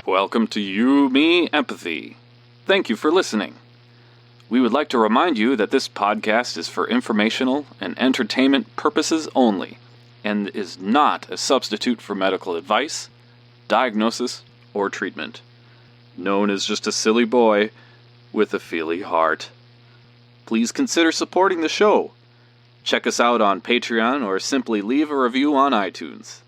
Welcome to You, Me, Empathy. Thank you for listening. We would like to remind you that this podcast is for informational and entertainment purposes only, and is not a substitute for medical advice, diagnosis, or treatment. Known as just a silly boy with a feely heart. Please consider supporting the show. Check us out on Patreon or simply leave a review on iTunes.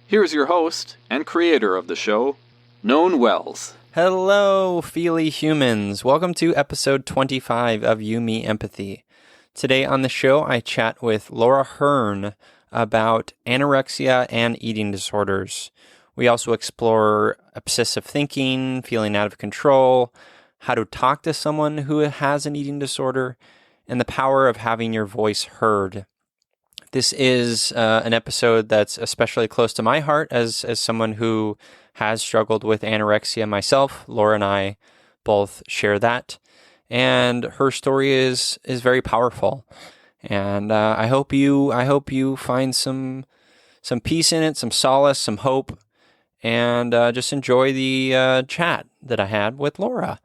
Here's your host and creator of the show, Known Wells. Hello, feely humans. Welcome to episode 25 of You, Me, Empathy. Today on the show, I chat with Laura Hearn about anorexia and eating disorders. We also explore obsessive thinking, feeling out of control, how to talk to someone who has an eating disorder, and the power of having your voice heard. This is an episode that's especially close to my heart as someone who has struggled with anorexia myself. Laura and I both share that, and her story is very powerful. And I hope you find some peace in it, some solace, some hope, and just enjoy the chat that I had with Laura.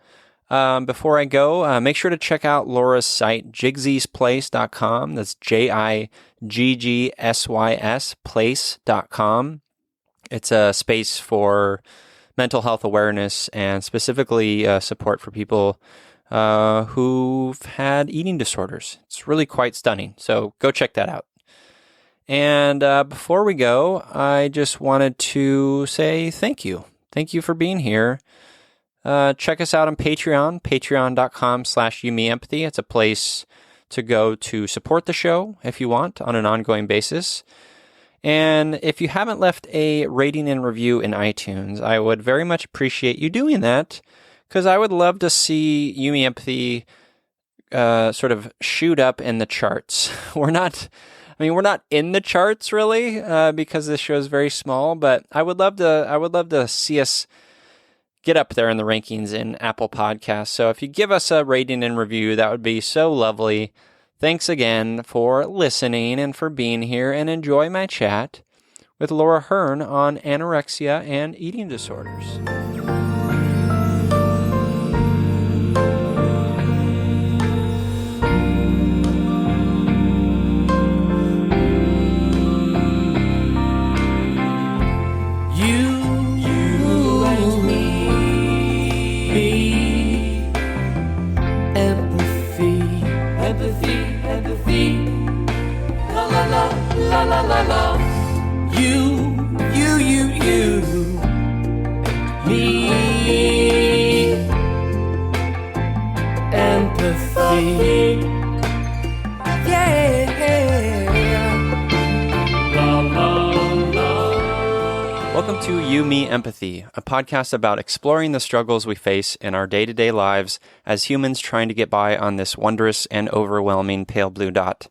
Before I go, make sure to check out Laura's site, jiggsysplace.com. That's JIGGSYS place.com. It's a space for mental health awareness and specifically support for people who've had eating disorders. It's really quite stunning. So go check that out. And before we go, I just wanted to say thank you. Thank you for being here. Check us out on Patreon, patreon.com/YouMeEmpathy. It's a place to go to support the show if you want on an ongoing basis. And if you haven't left a rating and review in iTunes, I would very much appreciate you doing that, because I would love to see You, Me, Empathy sort of shoot up in the charts. We're not in the charts really, because this show is very small, but I would love to see us get up there in the rankings in Apple Podcasts. So if you give us a rating and review, that would be so lovely. Thanks again for listening and for being here, and enjoy my chat with Laura Hearn on anorexia and eating disorders. La la la la, you, me, empathy, yeah, la la la. Welcome to You, Me, Empathy, a podcast about exploring the struggles we face in our day-to-day lives as humans trying to get by on this wondrous and overwhelming pale blue dot.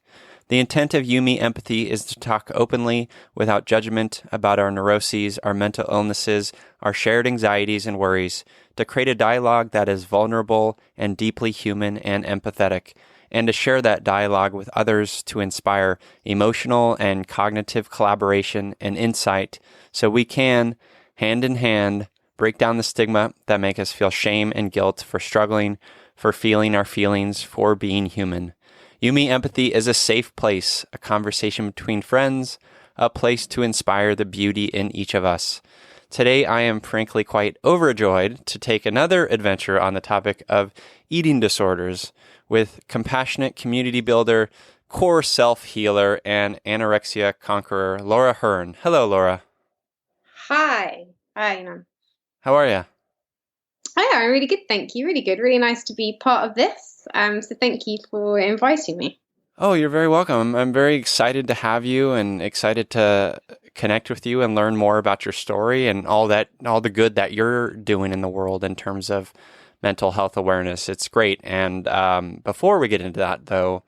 The intent of You, Me, Empathy is to talk openly, without judgment, about our neuroses, our mental illnesses, our shared anxieties and worries, to create a dialogue that is vulnerable and deeply human and empathetic, and to share that dialogue with others to inspire emotional and cognitive collaboration and insight so we can, hand in hand, break down the stigma that make us feel shame and guilt for struggling, for feeling our feelings, for being human. You, Me, Empathy is a safe place, a conversation between friends, a place to inspire the beauty in each of us. Today, I am frankly quite overjoyed to take another adventure on the topic of eating disorders with compassionate community builder, core self-healer, and anorexia conqueror, Laura Hearn. Hello, Laura. Hi. Hi, Ian. How are you? I'm really good, thank you. Really good. Really nice to be part of this. So thank you for inviting me. Oh, you're very welcome. I'm very excited to have you and excited to connect with you and learn more about your story and all the good that you're doing in the world in terms of mental health awareness. It's great. And before we get into that, though,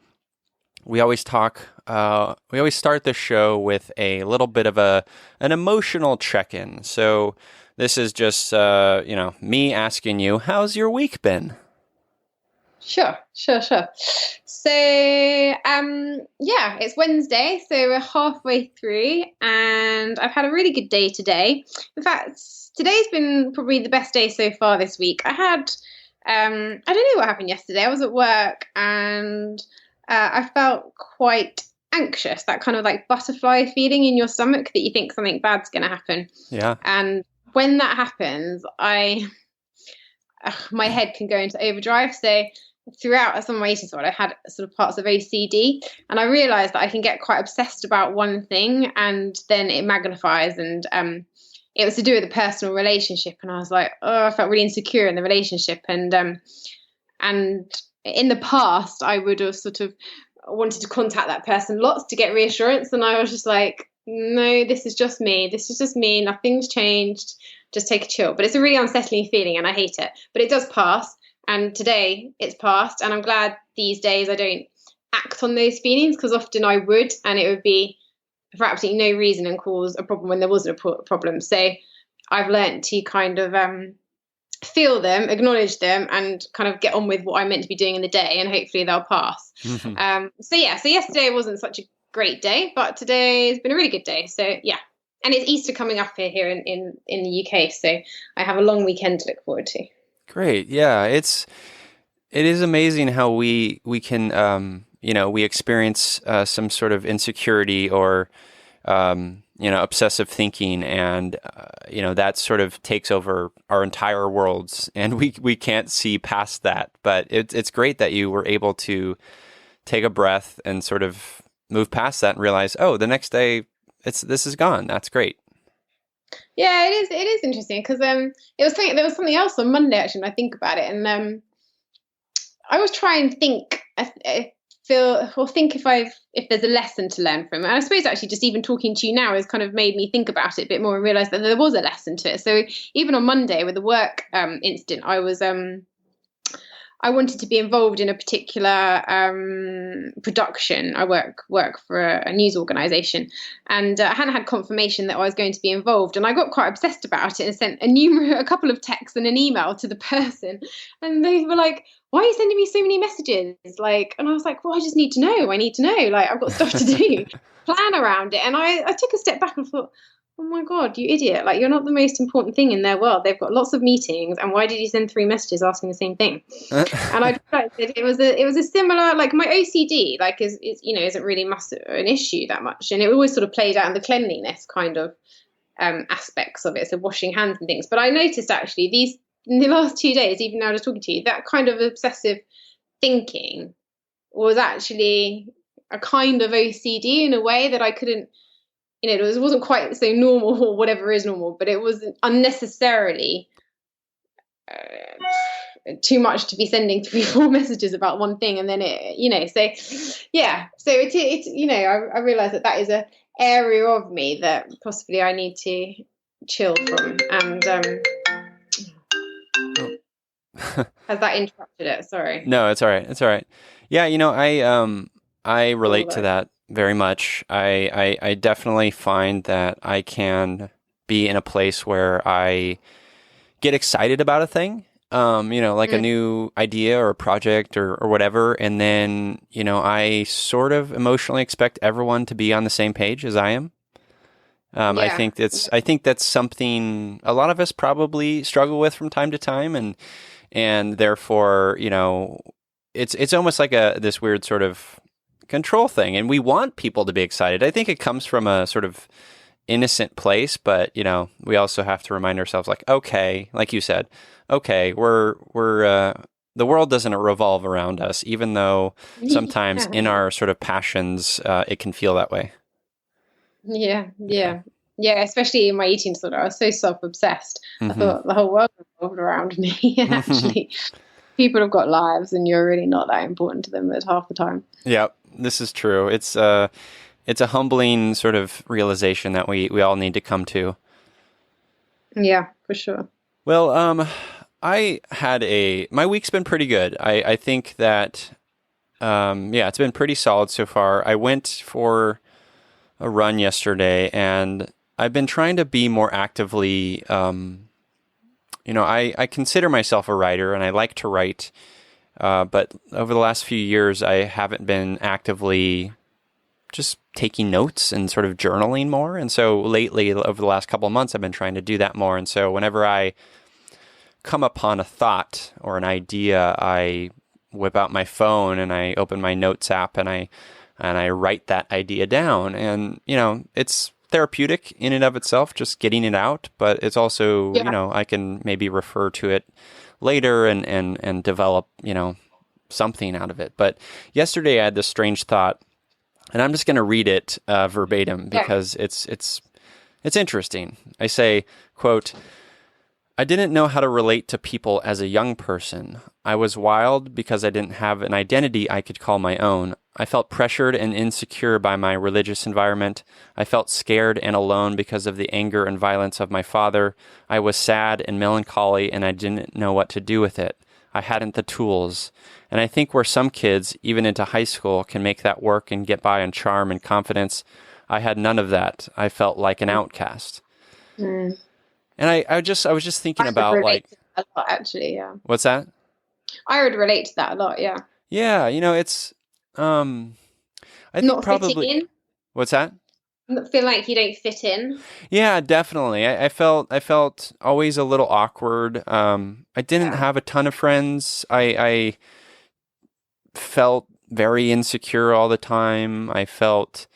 we always start the show with a little bit of an emotional check-in. So this is just me asking you, how's your week been? Sure. So, yeah, it's Wednesday, so we're halfway through, and I've had a really good day today. In fact, today's been probably the best day so far this week. I had, I don't know what happened yesterday. I was at work, and I felt quite anxious, that kind of like butterfly feeling in your stomach that you think something bad's going to happen. Yeah. And when that happens, my head can go into overdrive. So throughout some of my eating disorder, I had sort of parts of OCD, and I realized that I can get quite obsessed about one thing and then it magnifies. And it was to do with a personal relationship, and I was like, oh, I felt really insecure in the relationship. And in the past, I would have sort of wanted to contact that person lots to get reassurance, and I was just like, no, this is just me. Nothing's changed. Just take a chill. But it's a really unsettling feeling, and I hate it. But it does pass. And today it's passed, and I'm glad these days I don't act on those feelings, because often I would, and it would be for absolutely no reason and cause a problem when there wasn't a problem. So I've learned to kind of feel them, acknowledge them, and kind of get on with what I'm meant to be doing in the day, and hopefully they'll pass. So yesterday wasn't such a great day, but today's been a really good day. So yeah, and it's Easter coming up here in the UK, so I have a long weekend to look forward to. Great. Yeah. It is amazing how we can, we experience some sort of insecurity or, obsessive thinking, and, that sort of takes over our entire worlds, and we can't see past that. But it's great that you were able to take a breath and sort of move past that and realize, oh, the next day this is gone. That's great. Yeah, it is interesting, because there was something else on Monday actually when I think about it, and I always try and think if there's a lesson to learn from it. And I suppose actually just even talking to you now has kind of made me think about it a bit more and realize that there was a lesson to it. So even on Monday with the work incident, I wanted to be involved in a particular production. I work for a news organisation, and I hadn't had confirmation that I was going to be involved, and I got quite obsessed about it and sent a couple of texts and an email to the person, and they were like, "Why are you sending me so many messages?" And I was like, "Well, I just need to know. I need to know. Like, I've got stuff to do, plan around it." And I took a step back and thought, oh my God, you idiot. Like, you're not the most important thing in their world. They've got lots of meetings. And why did you send 3 messages asking the same thing? And I realized that it was a similar, like my OCD, like isn't really an issue that much. And it always sort of played out in the cleanliness kind of aspects of it. So washing hands and things. But I noticed actually in the last 2 days, even now just talking to you, that kind of obsessive thinking was actually a kind of OCD in a way that I couldn't, it wasn't quite so normal or whatever is normal, but it was unnecessarily too much to be sending 3-4 messages about one thing. And then so I realized that is an area of me that possibly I need to chill from. And has that interrupted it? Sorry. No, it's all right. It's all right. Yeah. I relate to that very much. I definitely find that I can be in a place where I get excited about a thing, like a new idea or a project or whatever. And then, I sort of emotionally expect everyone to be on the same page as I am. I think that's something a lot of us probably struggle with from time to time. And therefore, it's almost like this weird sort of control thing, and we want people to be excited. I think it comes from a sort of innocent place, but we also have to remind ourselves, like, okay, like you said, okay, we're the world doesn't revolve around us, even though sometimes in our sort of passions, it can feel that way. Yeah, especially in my eating disorder. I was so self-obsessed. I thought the whole world revolved around me, and actually people have got lives, and you're really not that important to them at half the time. Yeah, this is true. It's a humbling sort of realization that we all need to come to. Yeah, for sure. Well, my week's been pretty good. I think that, it's been pretty solid so far. I went for a run yesterday, and I've been trying to be more actively, I consider myself a writer, and I like to write. But over the last few years, I haven't been actively just taking notes and sort of journaling more. And so lately, over the last couple of months, I've been trying to do that more. And so whenever I come upon a thought or an idea, I whip out my phone and I open my notes app and I write that idea down. And, it's therapeutic in and of itself, just getting it out. But it's also, I can maybe refer to it later and develop, something out of it. But yesterday I had this strange thought, and I'm just going to read it verbatim because it's interesting. I say, quote, "I didn't know how to relate to people as a young person. I was wild because I didn't have an identity I could call my own. I felt pressured and insecure by my religious environment. I felt scared and alone because of the anger and violence of my father. I was sad and melancholy, and I didn't know what to do with it. I hadn't the tools. And I think where some kids, even into high school, can make that work and get by on charm and confidence, I had none of that. I felt like an outcast." And I was just thinking about like a lot, actually, yeah. What's that? I would relate to that a lot, yeah. Yeah, it's I think not probably fitting in. What's that? Feel like you don't fit in. Yeah, definitely. I felt always a little awkward. I didn't have a ton of friends. I felt very insecure all the time. I felt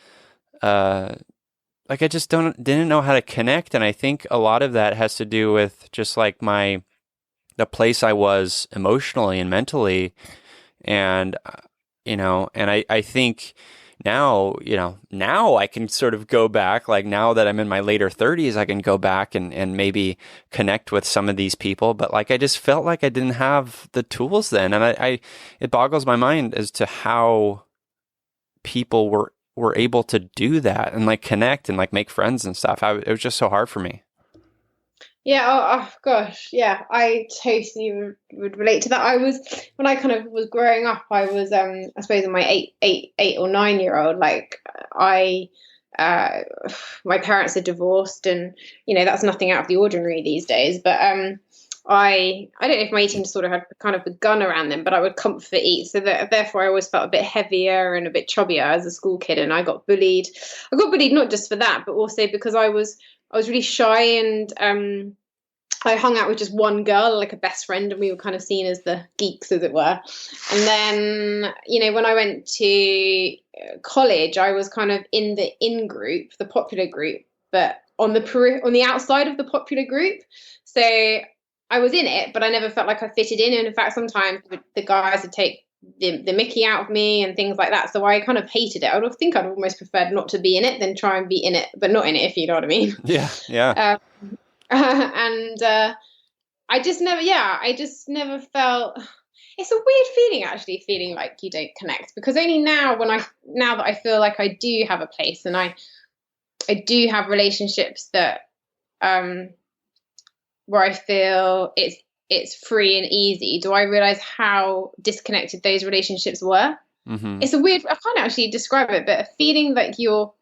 like I just didn't know how to connect, and I think a lot of that has to do with just like the place I was emotionally and mentally, and I think now I can sort of go back, like now that I'm in my later 30s, I can go back and maybe connect with some of these people, but like I just felt like I didn't have the tools then, and it boggles my mind as to how people were able to do that and like connect and like make friends and stuff. It was just so hard for me. Yeah, oh gosh, yeah, I totally would relate to that. When I kind of was growing up, I was, I suppose, in my eight or 9-year-old, like my parents are divorced, and that's nothing out of the ordinary these days. But I don't know if my eating disorder had kind of begun around then, but I would comfort eat, so that therefore I always felt a bit heavier and a bit chubbier as a school kid, and I got bullied. I got bullied not just for that, but also because I was really shy, and I hung out with just one girl, like a best friend, and we were kind of seen as the geeks, as it were. And then, when I went to college, I was kind of in the in group, the popular group, but on the outside of the popular group. So I was in it, but I never felt like I fitted in. And in fact, sometimes the guys would take the mickey out of me and things like that. So I kind of hated it. I would think I'd almost preferred not to be in it than try and be in it, but not in it, if you know what I mean. Yeah, yeah. And I just never felt. It's a weird feeling, actually, feeling like you don't connect, because only now that I feel like I do have a place, and I do have relationships that where I feel it's free and easy, do I realize how disconnected those relationships were. Mm-hmm. It's a weird, I can't actually describe it, but a feeling like you're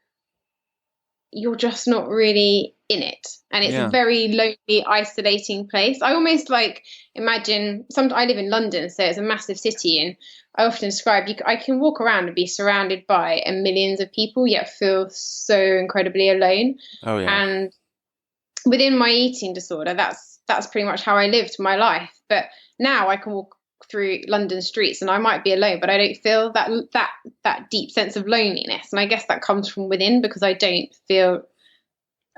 just not really in it, and it's a very lonely, isolating place. I almost like imagine, I live in London, so it's a massive city, and I often describe I can walk around and be surrounded by millions of people, yet feel so incredibly alone. Oh yeah. And within my eating disorder, that's pretty much how I lived my life. But now I can walk through London streets and I might be alone, but I don't feel that deep sense of loneliness. And I guess that comes from within, because I don't feel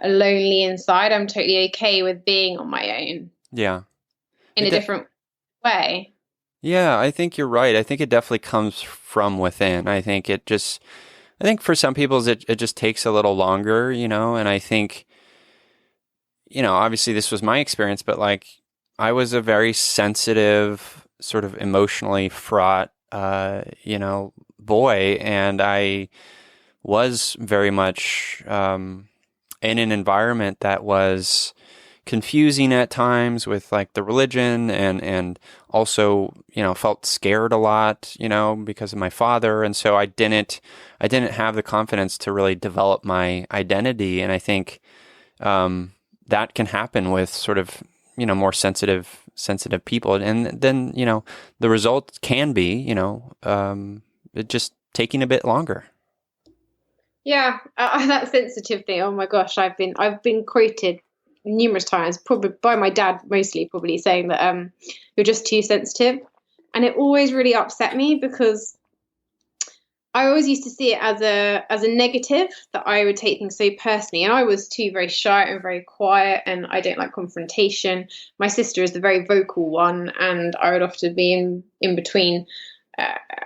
lonely inside. I'm totally okay with being on my own. Yeah. In a different way. Yeah, I think you're right. I think it definitely comes from within. I think for some people it just takes a little longer, and I think, obviously this was my experience, but like I was a very sensitive, sort of emotionally fraught, boy. And I was very much in an environment that was confusing at times with like the religion, and also, felt scared a lot, because of my father. And so I didn't have the confidence to really develop my identity. And I think that can happen with sort of more sensitive people. And then, the result can be, it just taking a bit longer. Yeah, that sensitive thing. Oh my gosh, I've been quoted numerous times, probably by my dad, mostly probably saying that you're just too sensitive, and it always really upset me because I always used to see it as a negative, that I would take things so personally, and I was too very shy and very quiet, and I don't like confrontation. My sister is the very vocal one, and I would often be in between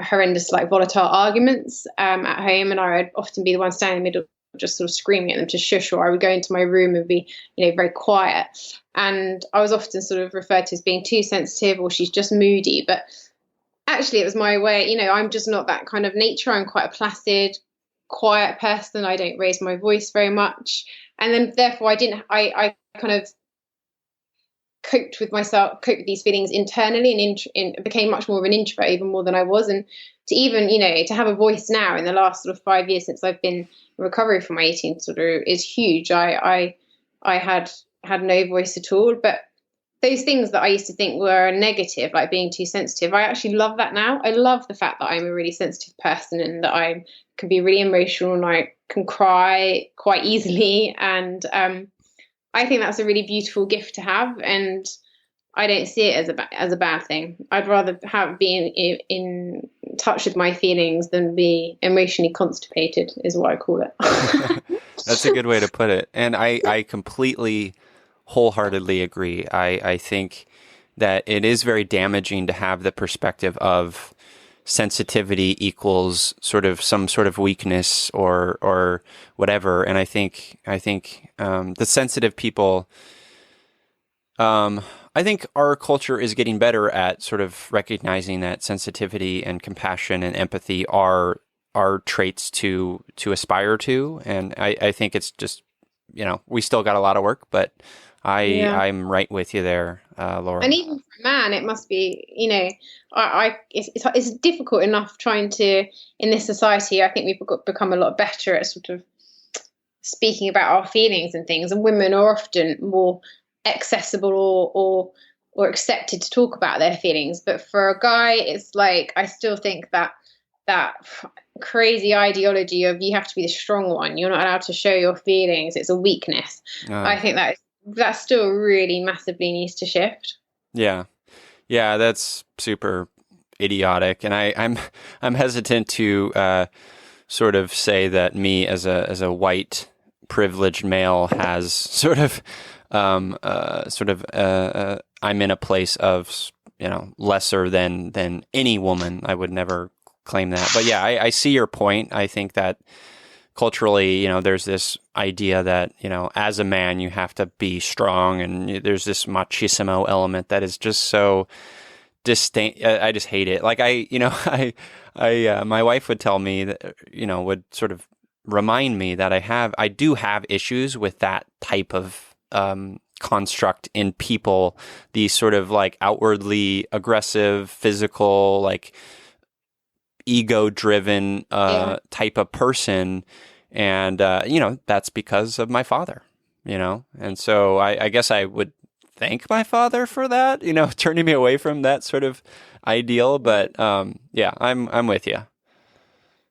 horrendous, like, volatile arguments at home, and I would often be the one standing in the middle, just sort of screaming at them to shush, or I would go into my room and be, very quiet. And I was often sort of referred to as being too sensitive, or she's just moody. But actually, it was my way. I'm just not that kind of nature. I'm quite a placid, quiet person. I don't raise my voice very much, and then therefore I kind of coped with these feelings internally, and became much more of an introvert, even more than I was. And to even, to have a voice now in the last sort of 5 years since I've been in recovery from my eating disorder is huge. I had no voice at all, but those things that I used to think were negative, like being too sensitive, I actually love that now. I love the fact that I'm a really sensitive person, and that I can be really emotional, and I can cry quite easily. And I think that's a really beautiful gift to have, and I don't see it as a bad thing. I'd rather be in touch with my feelings than be emotionally constipated, is what I call it. That's a good way to put it. And I completely, wholeheartedly agree. I think that it is very damaging to have the perspective of sensitivity equals some sort of weakness or whatever. And I think the sensitive people, I think our culture is getting better at sort of recognizing that sensitivity and compassion and empathy are traits to aspire to. And I think it's just, we still got a lot of work, but I'm right with you there, Laura. And even for a man, it must be, it's difficult enough trying to, in this society, I think we've become a lot better at sort of speaking about our feelings and things. And women are often more accessible or accepted to talk about their feelings. But for a guy, it's like, I still think that crazy ideology of you have to be the strong one, you're not allowed to show your feelings, it's a weakness. I think that still really massively needs to shift. Yeah, that's super idiotic, and I'm hesitant to sort of say that me as a white privileged male has sort of I'm in a place of lesser than any woman. I would never claim that, but yeah, I see your point. I think that culturally, there's this idea that, as a man, you have to be strong, and there's this machismo element that is just so distinct. I just hate it. Like my wife would tell me that, would sort of remind me that I do have issues with that type of construct in people, these sort of like outwardly aggressive, physical, like ego-driven type of person. And, that's because of my father, and so I guess I would thank my father for that, turning me away from that sort of ideal. But yeah, I'm with you.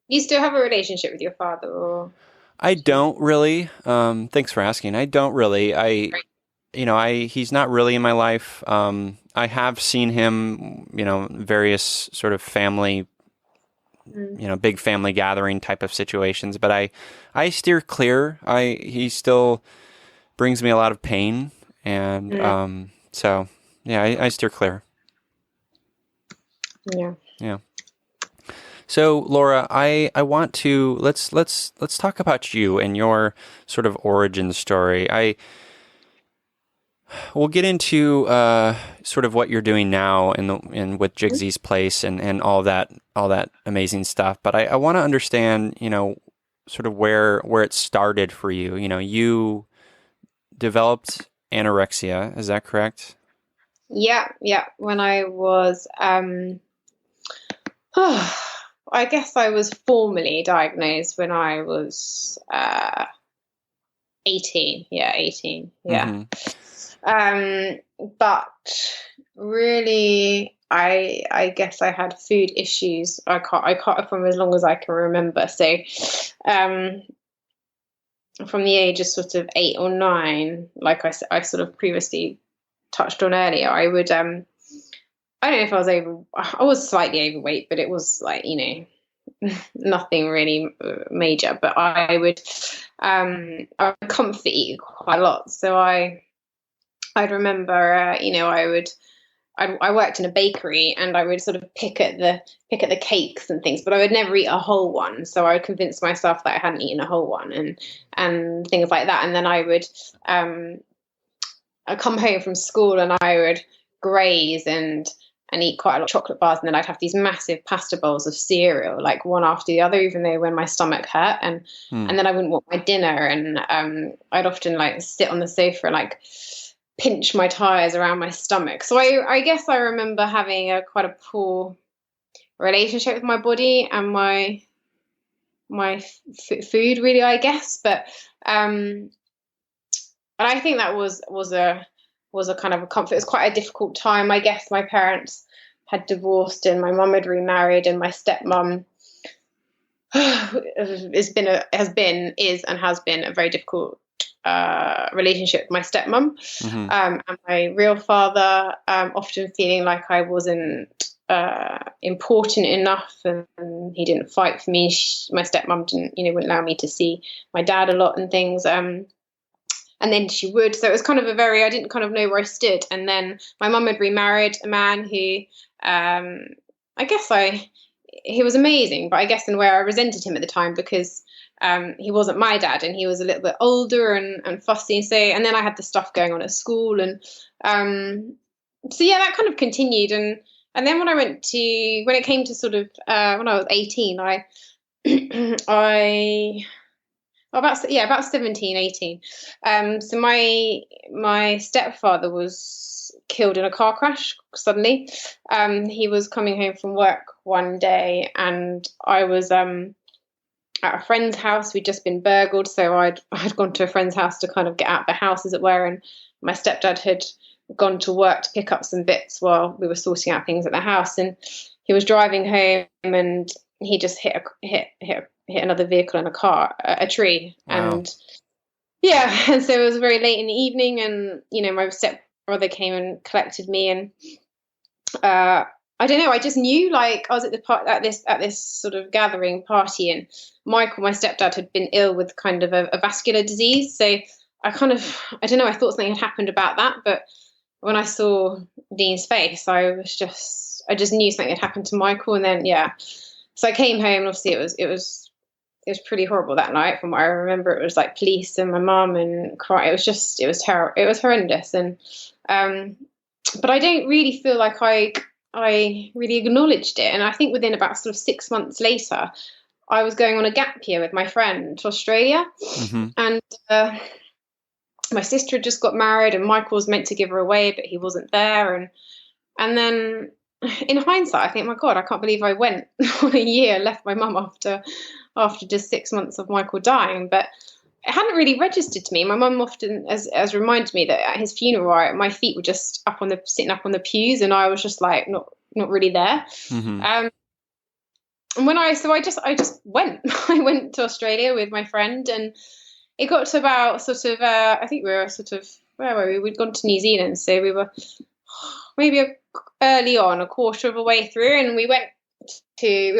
You still have a relationship with your father, or? I don't really. Thanks for asking. I don't really. He's not really in my life. I have seen him, various sort of family, big family gathering type of situations, but I steer clear. He still brings me a lot of pain, and so yeah, I steer clear. Yeah. So Laura, I want to let's talk about you and your sort of origin story. We'll get into sort of what you're doing now and with Jigsy's Place and all that amazing stuff. But I want to understand, sort of where it started for you. You developed anorexia, is that correct? Yeah. When I was, I guess I was formally diagnosed when I was 18. Yeah, 18. Yeah. Mm-hmm. But really, I guess I had food issues. I can't from as long as I can remember. So, from the age of sort of 8 or 9, like I sort of previously touched on earlier, I would I don't know if I was slightly overweight, but it was like, nothing really major. But I would comfort eat quite a lot. So I'd remember, I worked in a bakery, and I would sort of pick at the cakes and things, but I would never eat a whole one. So I would convince myself that I hadn't eaten a whole one, and things like that. And then I'd come home from school, and I would graze and eat quite a lot of chocolate bars, and then I'd have these massive pasta bowls of cereal, like one after the other, even though when my stomach hurt, and then I wouldn't want my dinner, and I'd often like sit on the sofa and like pinch my tires around my stomach. So I guess I remember having quite a poor relationship with my body and my food, really, I guess. But and I think that was a kind of a comfort. It was quite a difficult time, I guess. My parents had divorced, and my mum had remarried, and my stepmom has been a very difficult relationship with my stepmom. And my real father, often feeling like I wasn't important enough, and he didn't fight for me. My stepmom wouldn't allow me to see my dad a lot and things. And then she would. So it was kind of I didn't kind of know where I stood. And then my mum had remarried a man who, he was amazing, but I guess in where I resented him at the time, because he wasn't my dad, and he was a little bit older and fussy. And then I had the stuff going on at school. And so, yeah, that kind of continued. And then when it came to sort of, when I was 18, about 17, 18. So my stepfather was killed in a car crash suddenly. He was coming home from work one day, and I was at a friend's house. We'd just been burgled, so I'd gone to a friend's house to kind of get out of the house, as it were, and my stepdad had gone to work to pick up some bits while we were sorting out things at the house, and he was driving home, and he just hit another vehicle in a tree. Wow. And so it was very late in the evening, and my stepbrother came and collected me, and I don't know, I just knew, like, I was at this sort of gathering party, and Michael, my stepdad, had been ill with kind of a vascular disease. So I thought something had happened about that, but when I saw Dean's face, I just knew something had happened to Michael. And then so I came home, and obviously it was pretty horrible that night. From what I remember, it was like police and my mum and crying. It was terrible. It was horrendous. And but I don't really feel like I really acknowledged it. And I think within about sort of 6 months later, I was going on a gap year with my friend to Australia. And my sister had just got married, and Michael was meant to give her away, but he wasn't there. And then in hindsight, I think, my God, I can't believe I went on a year, left my mum after just 6 months of Michael dying. But it hadn't really registered to me. My mum often has reminded me that at his funeral, my feet were just sitting up on the pews, and I was just like not really there. And when I just went. I went to Australia with my friend, and it got to about sort of I think we were sort of, where were we? We'd gone to New Zealand, so we were maybe early on, a quarter of a way through, and we were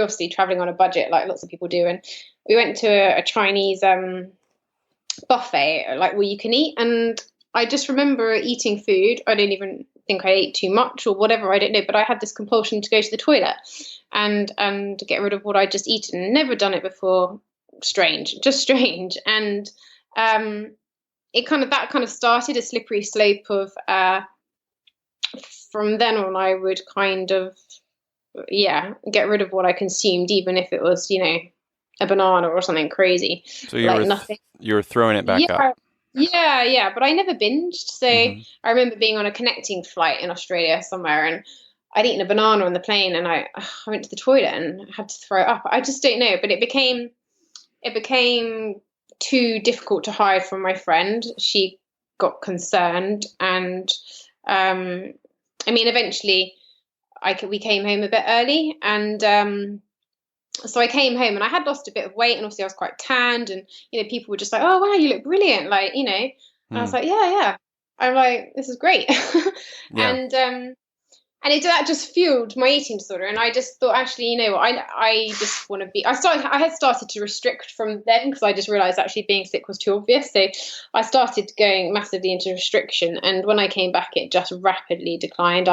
obviously traveling on a budget like lots of people do, and we went to a Chinese buffet, like, where you can eat. And I just remember eating food. I don't even think I ate too much or whatever, I don't know, but I had this compulsion to go to the toilet and get rid of what I'd just eaten. Never done it before. Just strange. And that kind of started a slippery slope of from then on, I would kind of get rid of what I consumed, even if it was a banana or something crazy. So you were throwing it back up. Yeah, but I never binged. So I remember being on a connecting flight in Australia somewhere, and I'd eaten a banana on the plane, and I went to the toilet and had to throw it up. I just don't know, but it became too difficult to hide from my friend. She got concerned, and eventually we came home a bit early, and so I came home and I had lost a bit of weight, and obviously I was quite tanned, and people were just like, "Oh wow, you look brilliant!" And I was like, "Yeah." I'm like, "This is great," Yeah. and that just fueled my eating disorder. And I just thought, actually, I just want to be. I had started to restrict from then, because I just realized actually being sick was too obvious. So I started going massively into restriction, and when I came back, it just rapidly declined.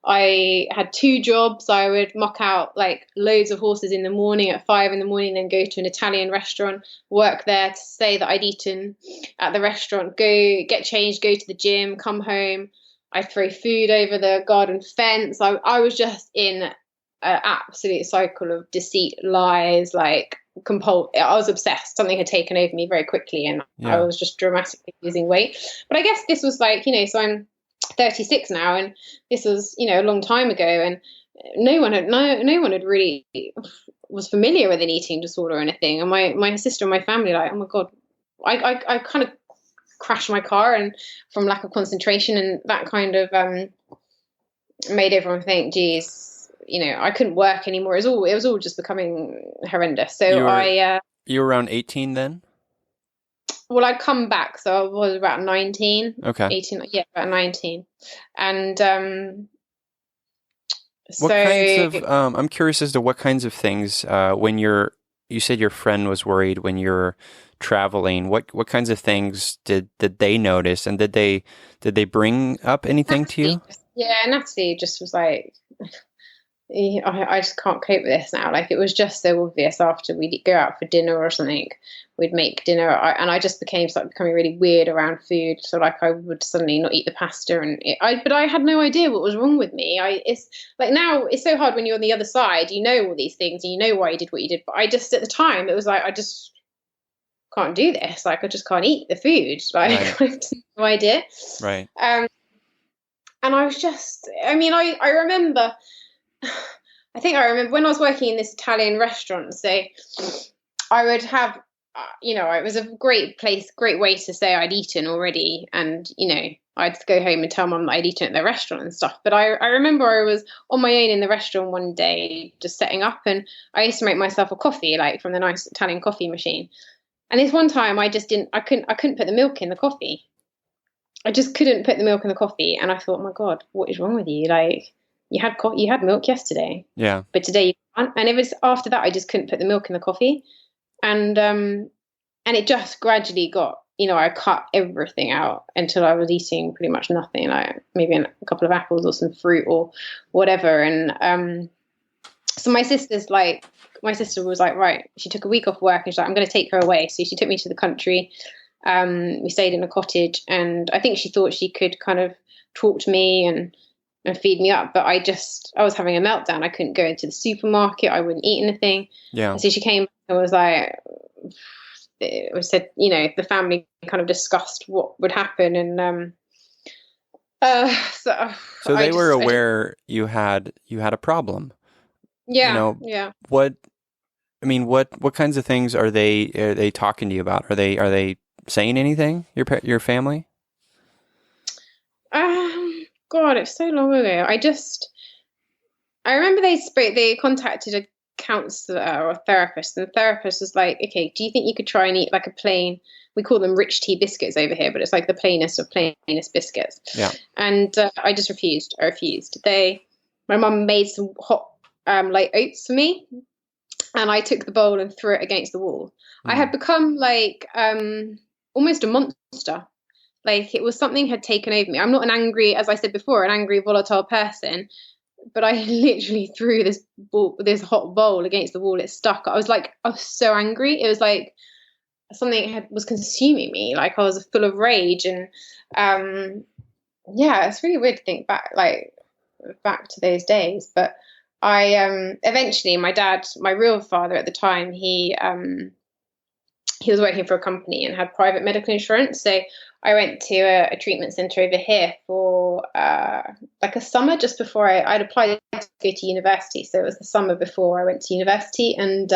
I had 2 jobs. I would muck out like loads of horses in the morning at 5 in the morning, then go to an Italian restaurant, work there to say that I'd eaten at the restaurant, go get changed, go to the gym, come home. I'd throw food over the garden fence. I was just in an absolute cycle of deceit, lies, like I was obsessed. Something had taken over me very quickly, and I was just dramatically losing weight. But I guess this was like, so I'm 36 now, and this was a long time ago, and no one had really was familiar with an eating disorder or anything. And my sister and my family, like, oh my god, I kind of crashed my car, and from lack of concentration, and that kind of made everyone think, geez, I couldn't work anymore. It was all just becoming horrendous. So you were around 18 then? Well, I'd come back, so I was about 19. Okay. 18, yeah, about 19. And what kinds of, I'm curious as to what kinds of things, when you said your friend was worried when you're traveling, what kinds of things did they notice, and did they bring up anything to you? Yeah, Natalie just was like, I just can't cope with this now. Like, it was just so obvious. After we'd go out for dinner or something, we'd make dinner, and I just started becoming really weird around food. So like, I would suddenly not eat the pasta, but I had no idea what was wrong with me. It's like, now it's so hard when you're on the other side. You know all these things, and you know why you did what you did. But I just, at the time, it was like, I just can't do this. Like, I just can't eat the food. Like, Right. I had no idea. Right. And I was just, I remember. I think I remember when I was working in this Italian restaurant. So I would have, it was a great place, great way to say I'd eaten already, and I'd go home and tell mum that I'd eaten at the restaurant and stuff. But I remember I was on my own in the restaurant one day, just setting up, and I used to make myself a coffee, like from the nice Italian coffee machine. And this one time, I couldn't put the milk in the coffee. I just couldn't put the milk in the coffee, and I thought, oh my God, what is wrong with you? Like, you had milk yesterday, yeah, but today you can't. And it was after that I just couldn't put the milk in the coffee, and it just gradually got, I cut everything out until I was eating pretty much nothing, like maybe a couple of apples or some fruit or whatever. And so my sister was like, right, she took a week off work, and she's like, I'm going to take her away. So she took me to the country. We stayed in a cottage, and I think she thought she could kind of talk to me and feed me up, but I was having a meltdown. I couldn't go into the supermarket. I wouldn't eat anything. Yeah. And so she came and was like, it said, the family kind of discussed what would happen, and so they were aware you had a problem. Yeah. Yeah. What kinds of things are they talking to you about? Are they saying anything? Your family? God, it's so long ago. I remember they contacted a counselor or a therapist, and the therapist was like, okay, do you think you could try and eat like a plain, we call them rich tea biscuits over here, but it's like the plainest of plainest biscuits. Yeah. And I just refused. My mum made some hot like oats for me, and I took the bowl and threw it against the wall. I had become like almost a monster. Like, it was something had taken over me. I'm not as I said before, an angry, volatile person, but I literally threw this hot bowl against the wall. It stuck. I was so angry. It was like something was consuming me. Like, I was full of rage, and it's really weird to think back to those days. But I eventually, my dad, my real father at the time, he was working for a company and had private medical insurance. So I went to a treatment centre over here for like a summer just before I'd applied to go to university. So it was the summer before I went to university, and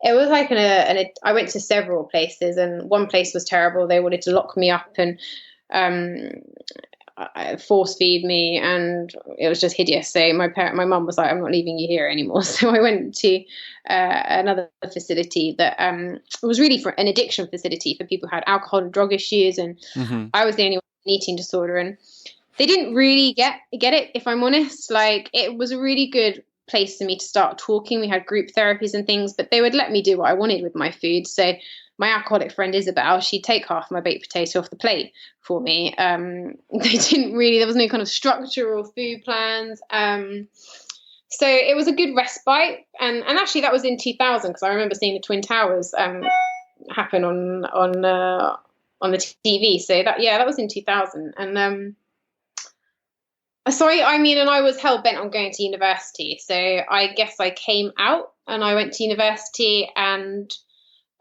It was like I went to several places, and one place was terrible. They wanted to lock me up and force feed me, and it was just hideous. So my mum was like, "I'm not leaving you here anymore." So I went to another facility that was really for an addiction facility for people who had alcohol and drug issues, and I was the only one with an eating disorder, and they didn't really get it, if I'm honest. Like, it was a really good place for me to start talking. We had group therapies and things, but they would let me do what I wanted with my food. So my alcoholic friend Isabel, she'd take half my baked potato off the plate for me. There was no kind of structure or food plans. So it was a good respite. And actually that was in 2000, because I remember seeing the Twin Towers happen on the TV. So that was in 2000. And and I was hell bent on going to university. So I guess I came out and I went to university, and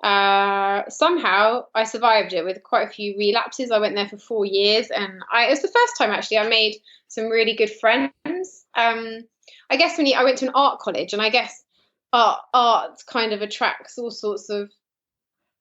somehow I survived it with quite a few relapses. I went there for 4 years, and it was the first time actually I made some really good friends. I guess I went to an art college, and I guess art kind of attracts all sorts of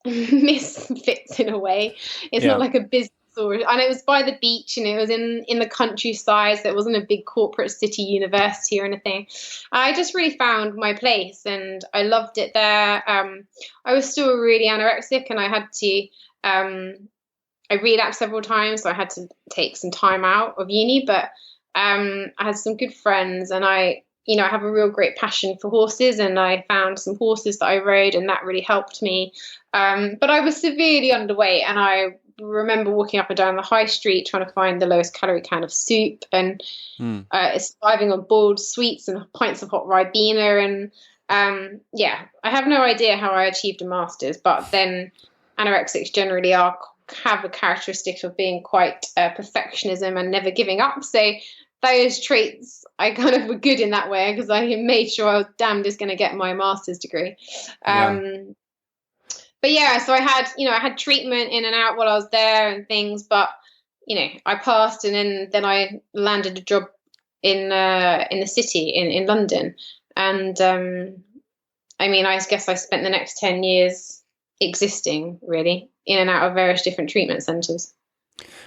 misfits in a way. It's not like a business, and it was by the beach, and it was in the countryside, so it wasn't a big corporate city university or anything. I just really found my place, and I loved it there. I was still really anorexic, and I had to I relapsed several times, so I had to take some time out of uni, but I had some good friends, and I have a real great passion for horses, and I found some horses that I rode, and that really helped me. But I was severely underweight, and I remember walking up and down the high street trying to find the lowest calorie can of soup, and surviving on boiled sweets and pints of hot Ribena. And I have no idea how I achieved a master's, but then anorexics generally have a characteristic of being quite perfectionism and never giving up. So those traits, I kind of were good in that way, because I made sure I was damned is going to get my master's degree. But so I had treatment in and out while I was there and things, but I passed, and then I landed a job in the city in London, and I guess I spent the next 10 years existing really in and out of various different treatment centres.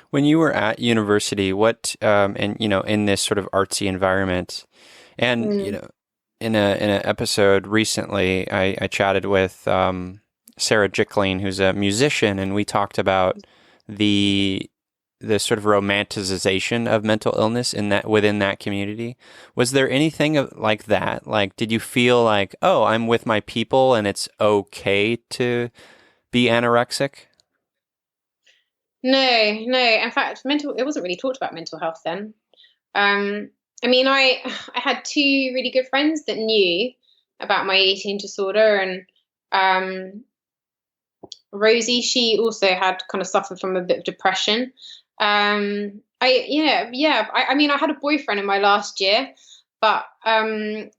When you were at university, what in this sort of artsy environment, and in an episode recently, I chatted with Sarah Jickling, who's a musician, and we talked about the sort of romanticization of mental illness within that community. Was there anything like that? Like, did you feel like, oh, I'm with my people and it's okay to be anorexic? No. In fact, it wasn't really talked about mental health then. I had two really good friends that knew about my eating disorder, and Rosie, she also had kind of suffered from a bit of depression. I had a boyfriend in my last year, but and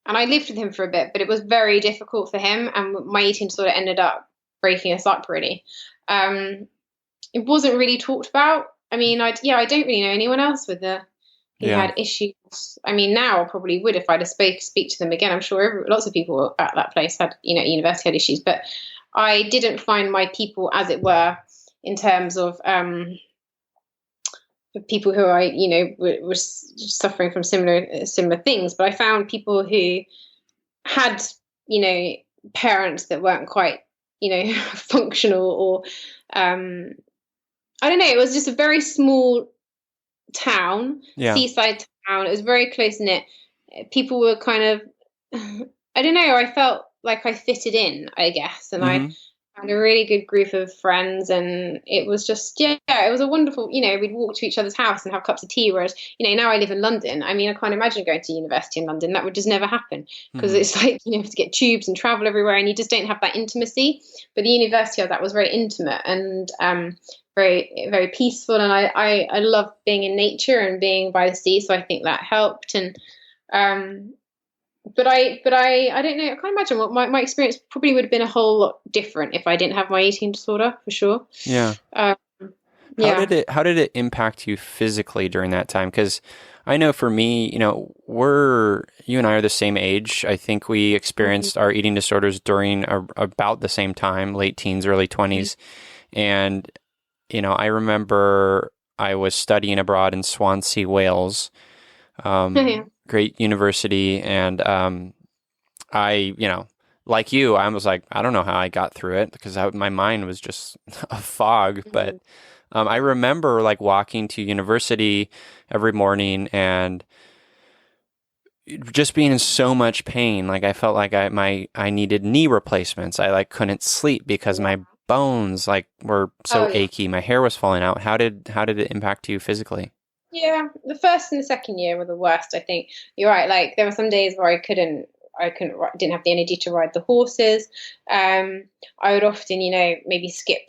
I lived with him for a bit, but it was very difficult for him, and my eating disorder ended up breaking us up really. It wasn't really talked about. I don't really know anyone else who had issues. Now I probably would if I'd have speak to them again. I'm sure lots of people at that place had, university had issues, but I didn't find my people, as it were, in terms of people who were suffering from similar things. But I found people who had, parents that weren't quite, functional, or I don't know. It was just a very small town, seaside town. It was very close knit. People were kind of, I don't know. I felt like I fitted in, I guess, and I found a really good group of friends, and it was just it was a wonderful. We'd walk to each other's house and have cups of tea. Whereas now I live in London. I can't imagine going to university in London. That would just never happen, because it's like you have to get tubes and travel everywhere, and you just don't have that intimacy. But the university that was very intimate and very, very peaceful, and I love being in nature and being by the sea, so I think that helped. And but I don't know. I can't imagine what my experience probably would have been a whole lot different if I didn't have my eating disorder, for sure. Yeah. How did it impact you physically during that time? Because I know for me, you and I are the same age. I think we experienced our eating disorders during about the same time, late teens, early 20s. And, I remember I was studying abroad in Swansea, Wales, great university. And I, like you, I was like, I don't know how I got through it because my mind was just a fog. But I remember like walking to university every morning and just being in so much pain. Like I felt like I needed knee replacements. I like couldn't sleep because my bones like were so achy. My hair was falling out. How did it impact you physically? Yeah, the first and the second year were the worst, I think. You're right. Like there were some days where didn't have the energy to ride the horses. I would often, maybe skip,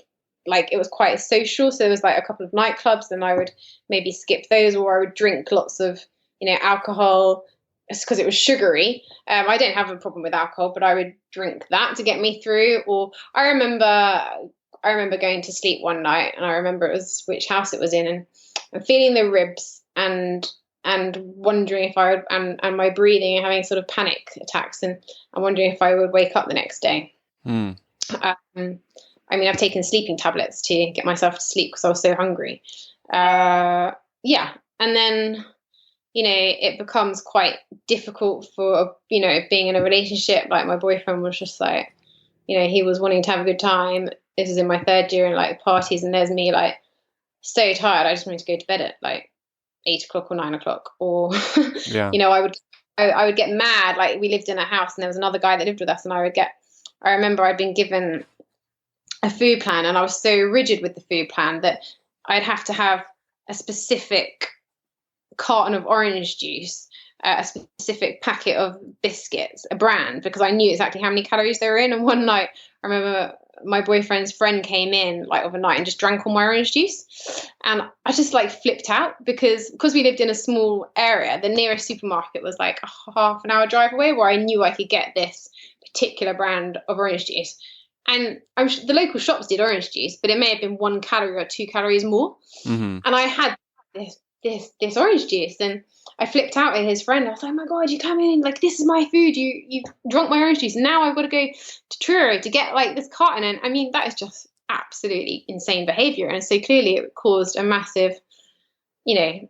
like it was quite social. So there was like a couple of nightclubs and I would maybe skip those, or I would drink lots of, alcohol because it was sugary. I don't have a problem with alcohol, but I would drink that to get me through. Or I remember going to sleep one night and I remember it was which house it was in, and I'm feeling the ribs and wondering if I would, and my breathing and having sort of panic attacks, and I'm wondering if I would wake up the next day. I've taken sleeping tablets to get myself to sleep because I was so hungry. And then, it becomes quite difficult for, being in a relationship. Like my boyfriend was just like, he was wanting to have a good time. This is in my third year and like parties, and there's me like so tired. I just wanted to go to bed at like 8 o'clock or 9 o'clock, or I would get mad. Like we lived in a house and there was another guy that lived with us, and I remember I'd been given a food plan and I was so rigid with the food plan that I'd have to have a specific carton of orange juice, a specific packet of biscuits, a brand, because I knew exactly how many calories they were in. And one night I remember my boyfriend's friend came in like overnight and just drank all my orange juice, and I just like flipped out because we lived in a small area. The nearest supermarket was like a half an hour drive away, where I knew I could get this particular brand of orange juice. And the local shops did orange juice, but it may have been 1 calorie or 2 calories more. And I had this orange juice, and I flipped out at his friend. I was like, "Oh my God, you come in, like, this is my food. You drunk my orange juice. Now I've got to go to Truro to get like this carton." And I mean, that is just absolutely insane behavior. And so clearly it caused a massive, a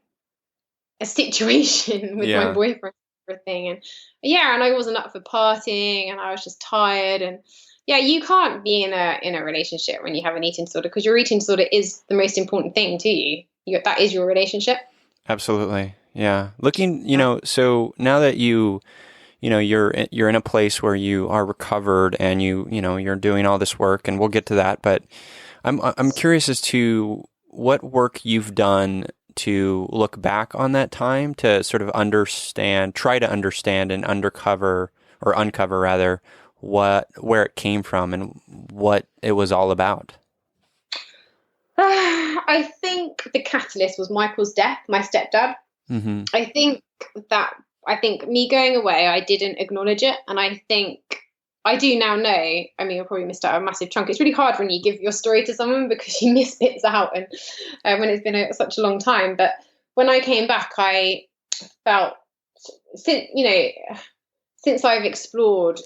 situation with my boyfriend and everything. And I wasn't up for partying, and I was just tired. And you can't be in a relationship when you have an eating disorder, because your eating disorder is the most important thing to you. That is your relationship. Absolutely. Yeah. Looking, so now that you're in a place where you are recovered and you're doing all this work, and we'll get to that, but I'm curious as to what work you've done to look back on that time to sort of try to understand and uncover rather where it came from and what it was all about. I think the catalyst was Michael's death, my stepdad. Mm-hmm. I think me going away, I didn't acknowledge it. And I think I do now know, I mean, I probably missed out a massive chunk. It's really hard when you give your story to someone because you miss bits out, and when it's been such a long time. But when I came back, I felt, since I've explored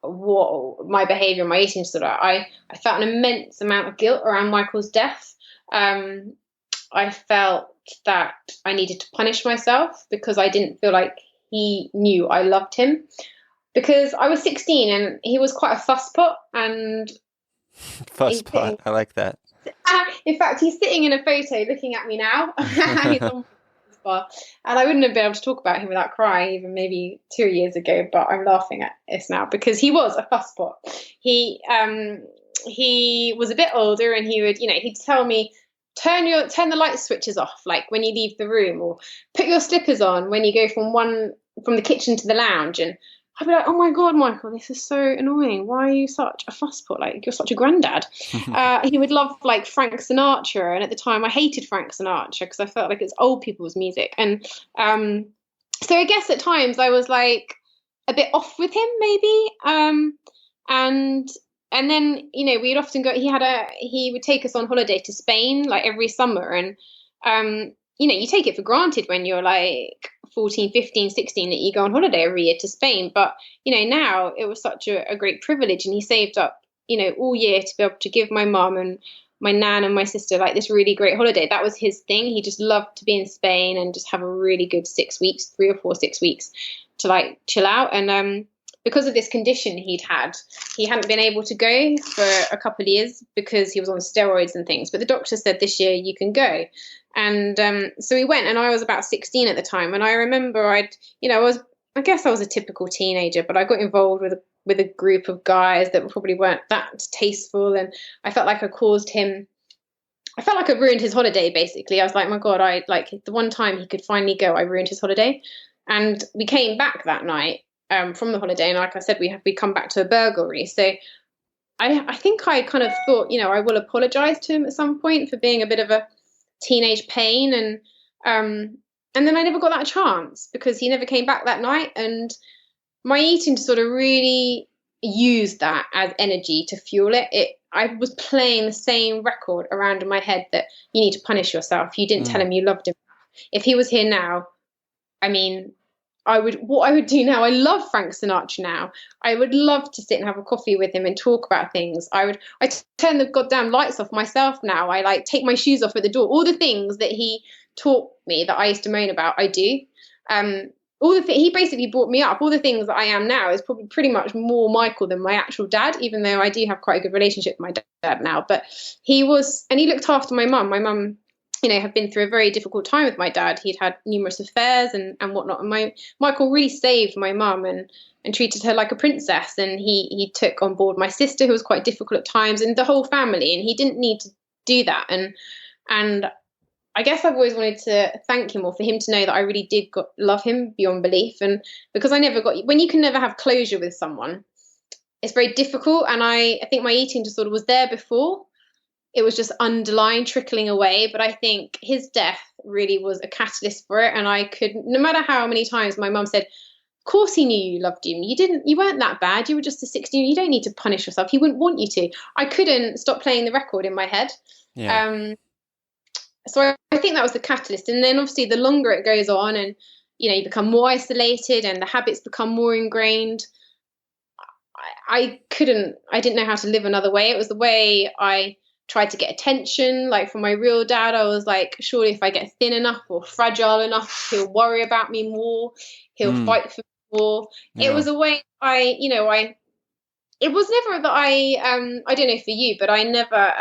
what my behavior, my eating disorder, I felt an immense amount of guilt around Michael's death. I felt that I needed to punish myself because I didn't feel like he knew I loved him, because I was 16 and he was quite a fusspot. And fusspot, I like that. In fact, he's sitting in a photo looking at me now. He's on bar, and I wouldn't have been able to talk about him without crying even maybe 2 years ago, but I'm laughing at this now because he was a fusspot. He was a bit older, and he would, he'd tell me, turn the light switches off, like when you leave the room, or put your slippers on when you go from the kitchen to the lounge. And I'd be like, "Oh my God, Michael, this is so annoying. Why are you such a fusspot? Like, you're such a granddad." He would love like Frank Sinatra. And at the time I hated Frank Sinatra because I felt like it's old people's music. And so I guess at times I was like a bit off with him maybe. And then, we'd often go, he would take us on holiday to Spain like every summer. And you take it for granted when you're like 14, 15, 16 that you go on holiday every year to Spain. But, now it was such a great privilege. And he saved up, all year to be able to give my mum and my nan and my sister like this really great holiday. That was his thing. He just loved to be in Spain and just have a really good 6 weeks, 3 or 4, 6 weeks to like chill out. And because of this condition he hadn't been able to go for a couple of years because he was on steroids and things. But the doctor said this year you can go. And so we went, and I was about 16 at the time. And I remember I guess I was a typical teenager, but I got involved with a group of guys that probably weren't that tasteful. And I felt like I ruined his holiday, basically. I was like, my God, the one time he could finally go, I ruined his holiday. And we came back that night from the holiday. And like I said, we come back to a burglary. So I think I kind of thought, I will apologize to him at some point for being a bit of a teenage pain. And then I never got that chance because he never came back that night. And my eating sort of really used that as energy to fuel it. I was playing the same record around in my head that you need to punish yourself. You didn't tell him you loved him. If he was here now, I mean, what I would do now, I love Frank Sinatra now. I would love to sit and have a coffee with him and talk about things. I turn the goddamn lights off myself now. I like take my shoes off at the door. All the things that he taught me that I used to moan about, I do. He basically brought me up. All the things that I am now is probably pretty much more Michael than my actual dad, even though I do have quite a good relationship with my dad now. But he looked after my mum. My mum, had been through a very difficult time with my dad. He'd had numerous affairs and whatnot. And Michael really saved my mum and treated her like a princess. And he took on board my sister, who was quite difficult at times, and the whole family. And he didn't need to do that. And I guess I've always wanted to thank him, or for him to know that I really did love him beyond belief. And because when you can never have closure with someone, it's very difficult. And I think my eating disorder was there before. It was just underlying, trickling away. But I think his death really was a catalyst for it. And no matter how many times my mum said, of course he knew you loved him. You weren't that bad. You were just a 16. You don't need to punish yourself. He wouldn't want you to. I couldn't stop playing the record in my head. Yeah. So I think that was the catalyst. And then obviously the longer it goes on and, you become more isolated and the habits become more ingrained, I didn't know how to live another way. It was the way I tried to get attention. Like from my real dad, I was like, surely if I get thin enough or fragile enough, he'll worry about me more. He'll fight for me more. Yeah. It was a way it was never that I don't know for you, but I never,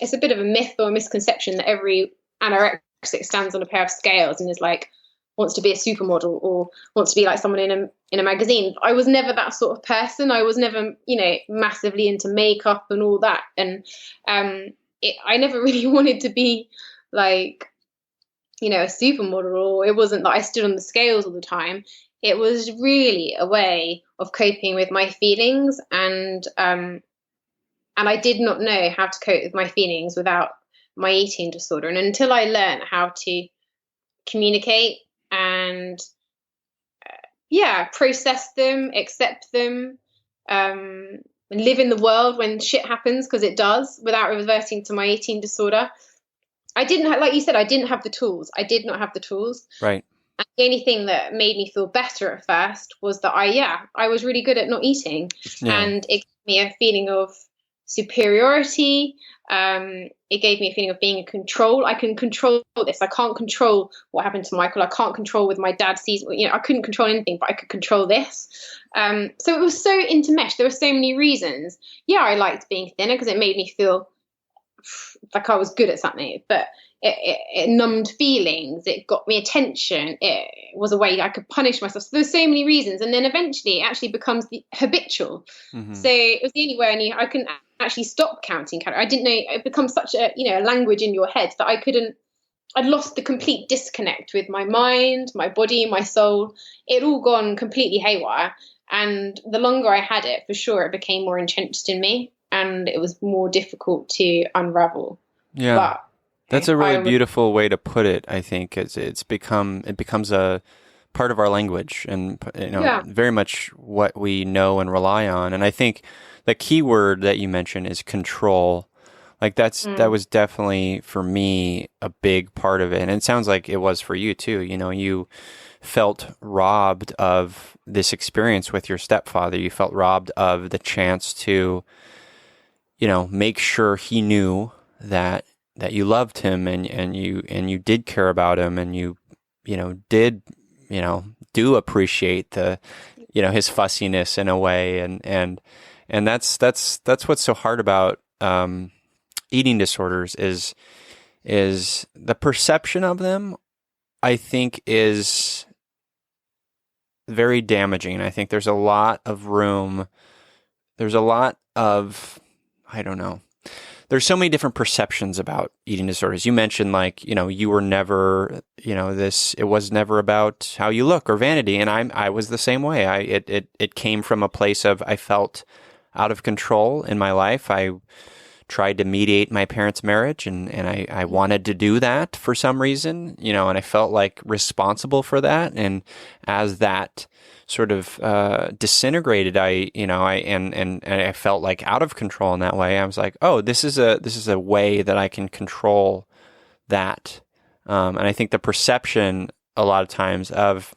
it's a bit of a myth or a misconception that every anorexic stands on a pair of scales and is like, wants to be a supermodel or wants to be like someone in a magazine. I was never that sort of person. I was never, massively into makeup and all that. And I never really wanted to be like, a supermodel, or it wasn't that I stood on the scales all the time. It was really a way of coping with my feelings. And I did not know how to cope with my feelings without my eating disorder. And until I learned how to communicate and process them, accept them, and live in the world when shit happens, because it does, without reverting to my eating disorder. I didn't have, like you said, I didn't have the tools. I did not have the tools. Right. And the only thing that made me feel better at first was that I was really good at not eating. Yeah. And it gave me a feeling of superiority. It gave me a feeling of being in control. I can control this. I can't control what happened to Michael. I can't control with my dad sees, I couldn't control anything, but I could control this. So it was so intermeshed. There were so many reasons. Yeah, I liked being thinner because it made me feel like I was good at something, but it numbed feelings. It got me attention. It was a way I could punish myself. So there's so many reasons. And then eventually it actually becomes habitual. Mm-hmm. So it was the only way I couldn't actually stop counting calories. I didn't know, it becomes such a, a language in your head that I'd lost the complete disconnect with my mind, my body, my soul. It all gone completely haywire. And the longer I had it, for sure, it became more entrenched in me and it was more difficult to unravel. Yeah. But that's a really beautiful way to put it, I think. It becomes a part of our language and very much what we know and rely on. And I think the key word that you mentioned is control. Like that was definitely for me a big part of it. And it sounds like it was for you too. You know, you felt robbed of this experience with your stepfather. You felt robbed of the chance to, you know, make sure he knew that you loved him and you did care about him, and you know, did, you know, do appreciate the, you know, his fussiness in a way. And that's what's so hard about, eating disorders is the perception of them, I think, is very damaging. I think there's a lot of room. There's a lot of, I don't know. There's so many different perceptions about eating disorders. You mentioned, like, you know, you were never, you know, it was never about how you look or vanity. And I was the same way. It came from a place of, I felt out of control in my life. I tried to mediate my parents' marriage, and I wanted to do that for some reason, you know, and I felt like responsible for that. And as that sort of disintegrated, I felt like out of control in that way. I was like, oh, this is a way that I can control that. And I think the perception a lot of times of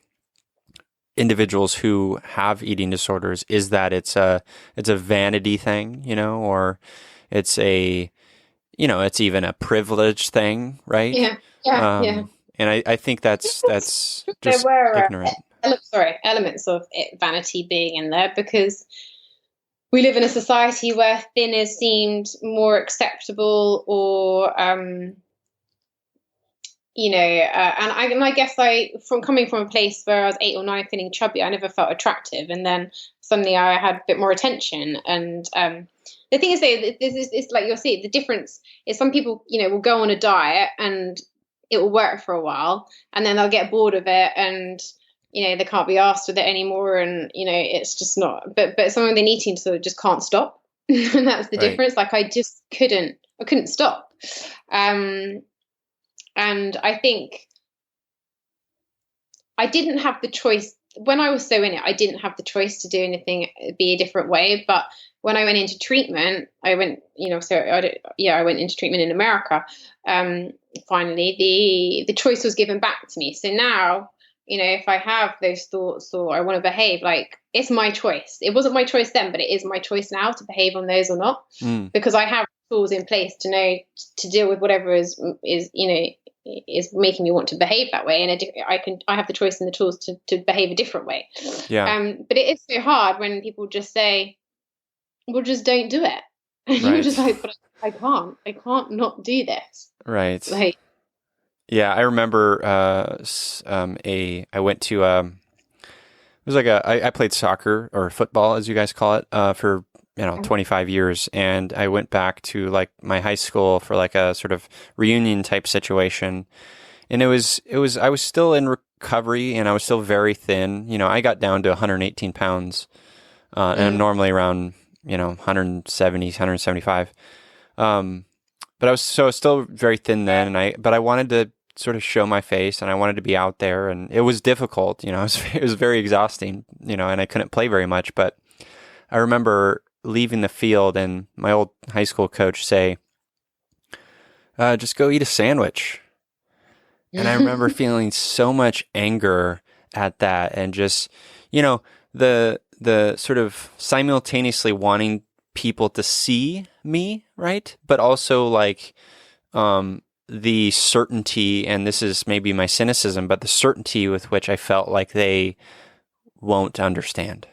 individuals who have eating disorders is that it's a vanity thing, you know, or it's it's even a privilege thing, right? Yeah. And I think that's just there were ignorant. Elements of vanity being in there, because we live in a society where thin is deemed more acceptable, or and I guess from coming from a place where I was 8 or 9 feeling chubby, I never felt attractive, and then suddenly I had a bit more attention. And the thing is, though, it's like you'll see the difference is some people, you know, will go on a diet and it will work for a while, and then they'll get bored of it, and you know, they can't be asked with it anymore, and you know, it's just not. But someone with an eating disorder just can't stop, and that's the difference. Like I couldn't stop. And I think I didn't have the choice when I was so in it. I didn't have the choice to do anything, be a different way. But when I went into treatment, I went into treatment in America. Finally, the choice was given back to me. So now, you know, if I have those thoughts or I want to behave, like, it's my choice. It wasn't my choice then, but it is my choice now to behave on those or not, because I have tools in place to know to deal with whatever is making me want to behave that way. And I have the choice and the tools to behave a different way. Yeah. But it is so hard when people just say, well, just don't do it. And Right. you're just like, but I can't not do this. Right. Like, yeah, I remember I went to it was like I played soccer or football, as you guys call it, for 25 years, and I went back to like my high school for like a sort of reunion type situation, and it was I was still in recovery, and I was still very thin. You know, I got down to 118 pounds, and I'm normally around 170, 175. But I was still very thin then, but I wanted to sort of show my face, and I wanted to be out there, and it was difficult. You know, it was very exhausting. You know, and I couldn't play very much. But I remember leaving the field, and my old high school coach say, "Just go eat a sandwich." And I remember feeling so much anger at that, and just the sort of simultaneously wanting people to see me, right? But also like the certainty, and this is maybe my cynicism, but the certainty with which I felt like they won't understand.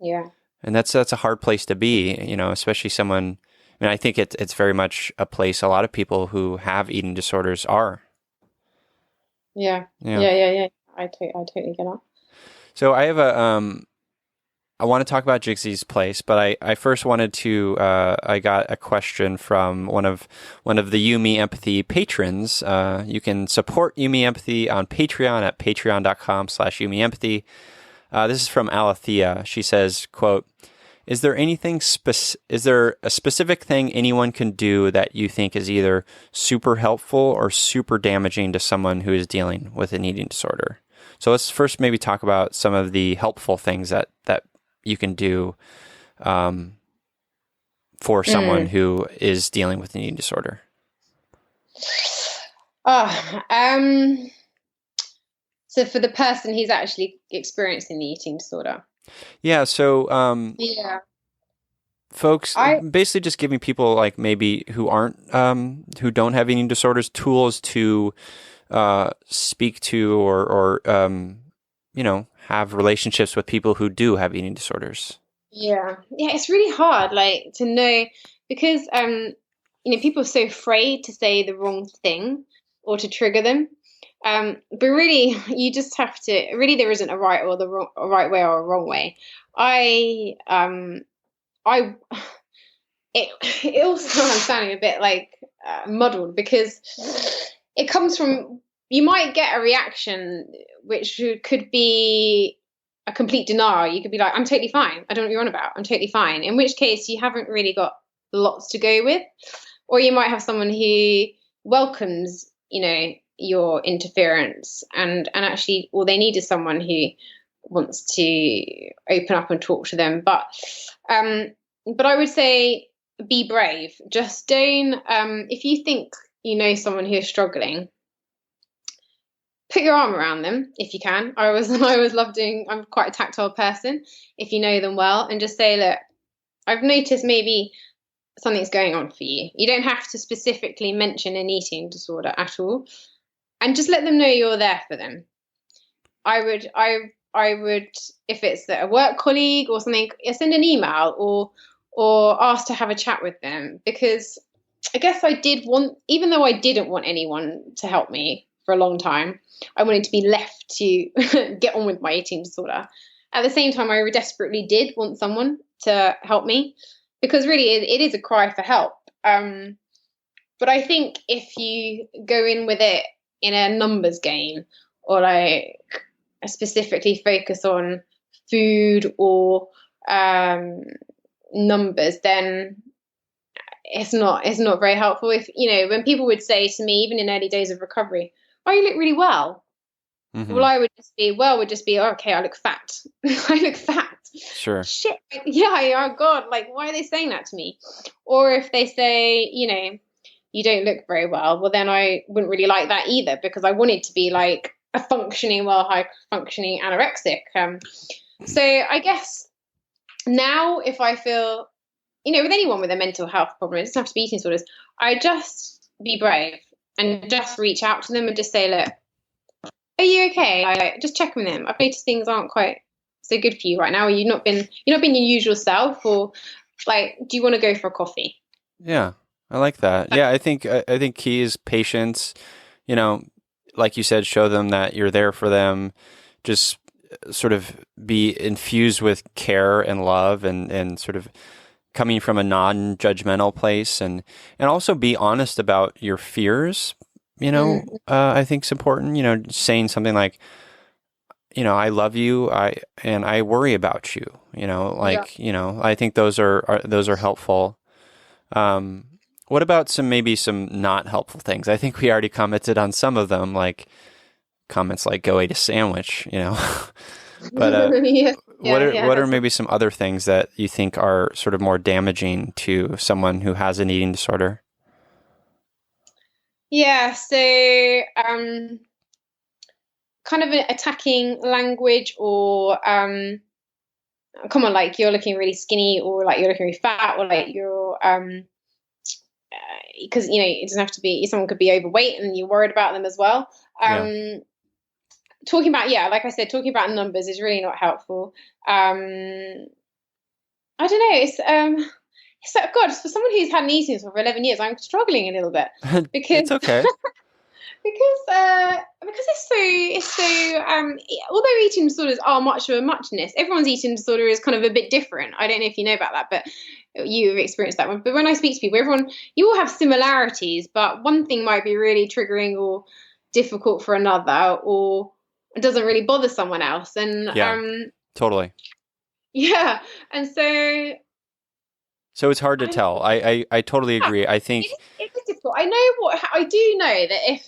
yeah. And that's a hard place to be, especially someone. I mean, I think it's very much a place a lot of people who have eating disorders are. Yeah. Yeah. I totally get that. So I have I want to talk about Jigsy's place, but I first wanted to, I got a question from one of the Yumi Empathy patrons. You can support Yumi Empathy on Patreon at patreon.com/Yumi Empathy. This is from Alethea. She says, quote, is there a specific thing anyone can do that you think is either super helpful or super damaging to someone who is dealing with an eating disorder? So let's first maybe talk about some of the helpful things that you can do for someone who is dealing with an eating disorder? So for the person who's actually experiencing the eating disorder. Yeah. So, Yeah. folks, basically just giving people like maybe who aren't, who don't have eating disorders, tools to speak to or have relationships with people who do have eating disorders. Yeah, it's really hard, like, to know, because people are so afraid to say the wrong thing or to trigger them. But really, you just have to. Really, there isn't a right or a right way or a wrong way. I it also, I'm sounding a bit like muddled, because it comes from, you might get a reaction which could be a complete denial. You could be like, I'm totally fine. I don't know what you're on about. I'm totally fine. In which case you haven't really got lots to go with. Or you might have someone who welcomes, your interference and actually all they need is someone who wants to open up and talk to them. But I would say be brave. Just don't, if you think you know someone who is struggling, put your arm around them if you can. I always love doing, I'm quite a tactile person, if you know them well, and just say, look, I've noticed maybe something's going on for you. You don't have to specifically mention an eating disorder at all. And just let them know you're there for them. I would, if it's a work colleague or something, send an email or ask to have a chat with them, because I guess even though I didn't want anyone to help me for a long time, I wanted to be left to get on with my eating disorder. At the same time, I desperately did want someone to help me, because really it is a cry for help. But I think if you go in with it in a numbers game, or like specifically focus on food or numbers, then it's not very helpful. If when people would say to me, even in early days of recovery, oh, you look really well. Mm-hmm. Well, I would just be, okay, I look fat. I look fat. Sure. Shit. Yeah. Oh God. Like, why are they saying that to me? Or if they say, you don't look very well, well, then I wouldn't really like that either, because I wanted to be like a functioning, high functioning anorexic. So I guess now, if I feel, with anyone with a mental health problem, it doesn't have to be eating disorders, I just be brave and just reach out to them and just say, look, are you okay? I just check with them. I've noticed things aren't quite so good for you right now. Or you're not being your usual self, or like, do you want to go for a coffee? Yeah, I like that. Yeah, I think key is patience. Like you said, show them that you're there for them. Just sort of be infused with care and love, and sort of coming from a non-judgmental place, and also be honest about your fears. I think it's important. Saying something like, I love you, and I worry about you. I think those are helpful. What about some not helpful things? I think we already commented on some of them, like comments like "go eat a sandwich," But what are maybe some other things that you think are sort of more damaging to someone who has an eating disorder? Yeah, so kind of an attacking language, or come on, like, you're looking really skinny, or like you're looking really fat, or like you're because it doesn't have to be, someone could be overweight and you're worried about them as well. Talking about, like I said, talking about numbers is really not helpful. I don't know, it's so, God, for someone who's had an eating disorder for 11 years, I'm struggling a little bit, because it's okay. because it's so although eating disorders are much of a muchness, everyone's eating disorder is kind of a bit different. I don't know if you know about that, but you've experienced that one. But when I speak to people, you all have similarities, but one thing might be really triggering or difficult for another, or it doesn't really bother someone else. And totally. Yeah. And so it's hard to tell. I totally agree. I think it is difficult. I do know that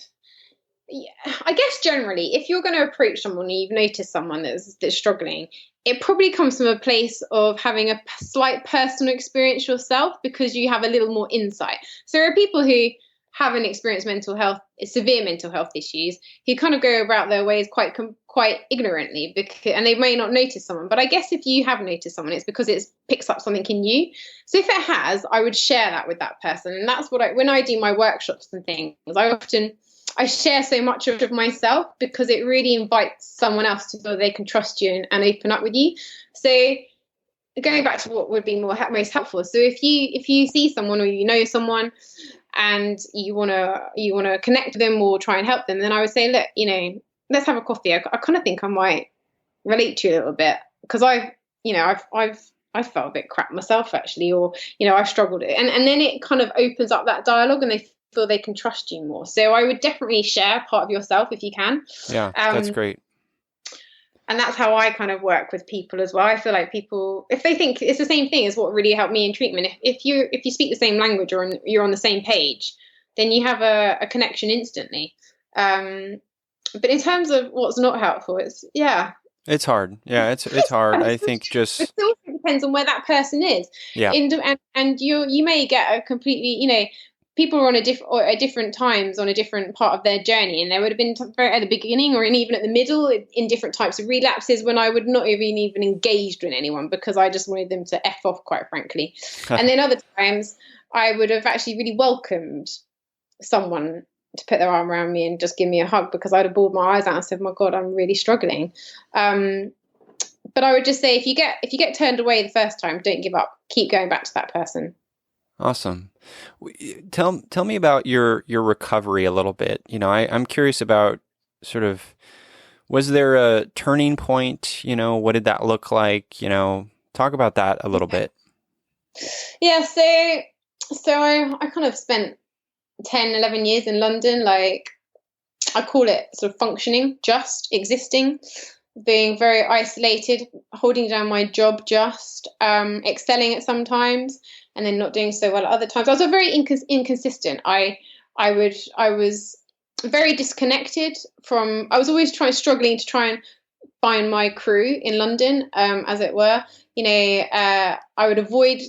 Yeah, I guess generally, if you're going to approach someone and you've noticed someone that's struggling, it probably comes from a place of having a slight personal experience yourself, because you have a little more insight. So there are people who haven't experienced severe mental health issues, who kind of go about their ways quite ignorantly, and they may not notice someone. But I guess if you have noticed someone, it's because it picks up something in you. So if it has, I would share that with that person, and that's what when I do my workshops and things, I share so much of myself, because it really invites someone else to feel they can trust you and open up with you. So going back to what would be most helpful. So if you see someone, or you know someone, and you wanna connect with them or try and help them, then I would say, look, let's have a coffee. I kind of think I might relate to you a little bit, because I've felt a bit crap myself, actually, or I've struggled, and then it kind of opens up that dialogue, and they feel they can trust you more. So I would definitely share part of yourself if you can. Yeah, that's great. And that's how I kind of work with people as well. I feel like people, if they think it's the same thing as what really helped me in treatment, if you speak the same language, or you're on the same page, then you have a connection instantly. But in terms of what's not helpful, it's hard. Yeah, it's hard. I think just it also depends on where that person is. Yeah. And you may get a completely, people are on at different times on a different part of their journey, and there would have been at the beginning, or even at the middle, in different types of relapses, when I would not have even engaged with anyone, because I just wanted them to F off, quite frankly. And then other times I would have actually really welcomed someone to put their arm around me and just give me a hug, because I'd have bawled my eyes out and said, my God, I'm really struggling. But I would just say, if you get turned away the first time, don't give up. Keep going back to that person. Awesome. Tell me about your recovery a little bit. I'm curious about sort of, was there a turning point? What did that look like? Talk about that a little bit. Yeah. So I kind of spent 10, 11 years in London. Like, I call it sort of functioning, just existing, being very isolated, holding down my job, just excelling at some times, and then not doing so well at other times. I was very inconsistent. I was very disconnected from. I was always struggling to try and find my crew in London, as it were. I would avoid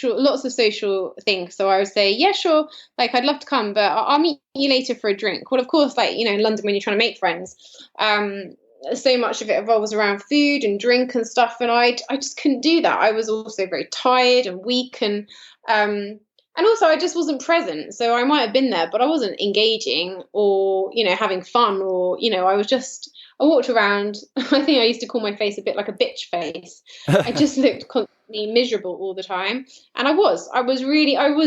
lots of social things. So I would say, yeah, sure, like, I'd love to come, but I'll meet you later for a drink. Well, of course, like, in London, when you're trying to make friends, so much of it revolves around food and drink and stuff, and I just couldn't do that. I was also very tired and weak, and also I just wasn't present. So I might have been there, but I wasn't engaging or having fun, or I walked around. I think I used to call my face a bit like a bitch face. I just looked constantly miserable all the time, and I was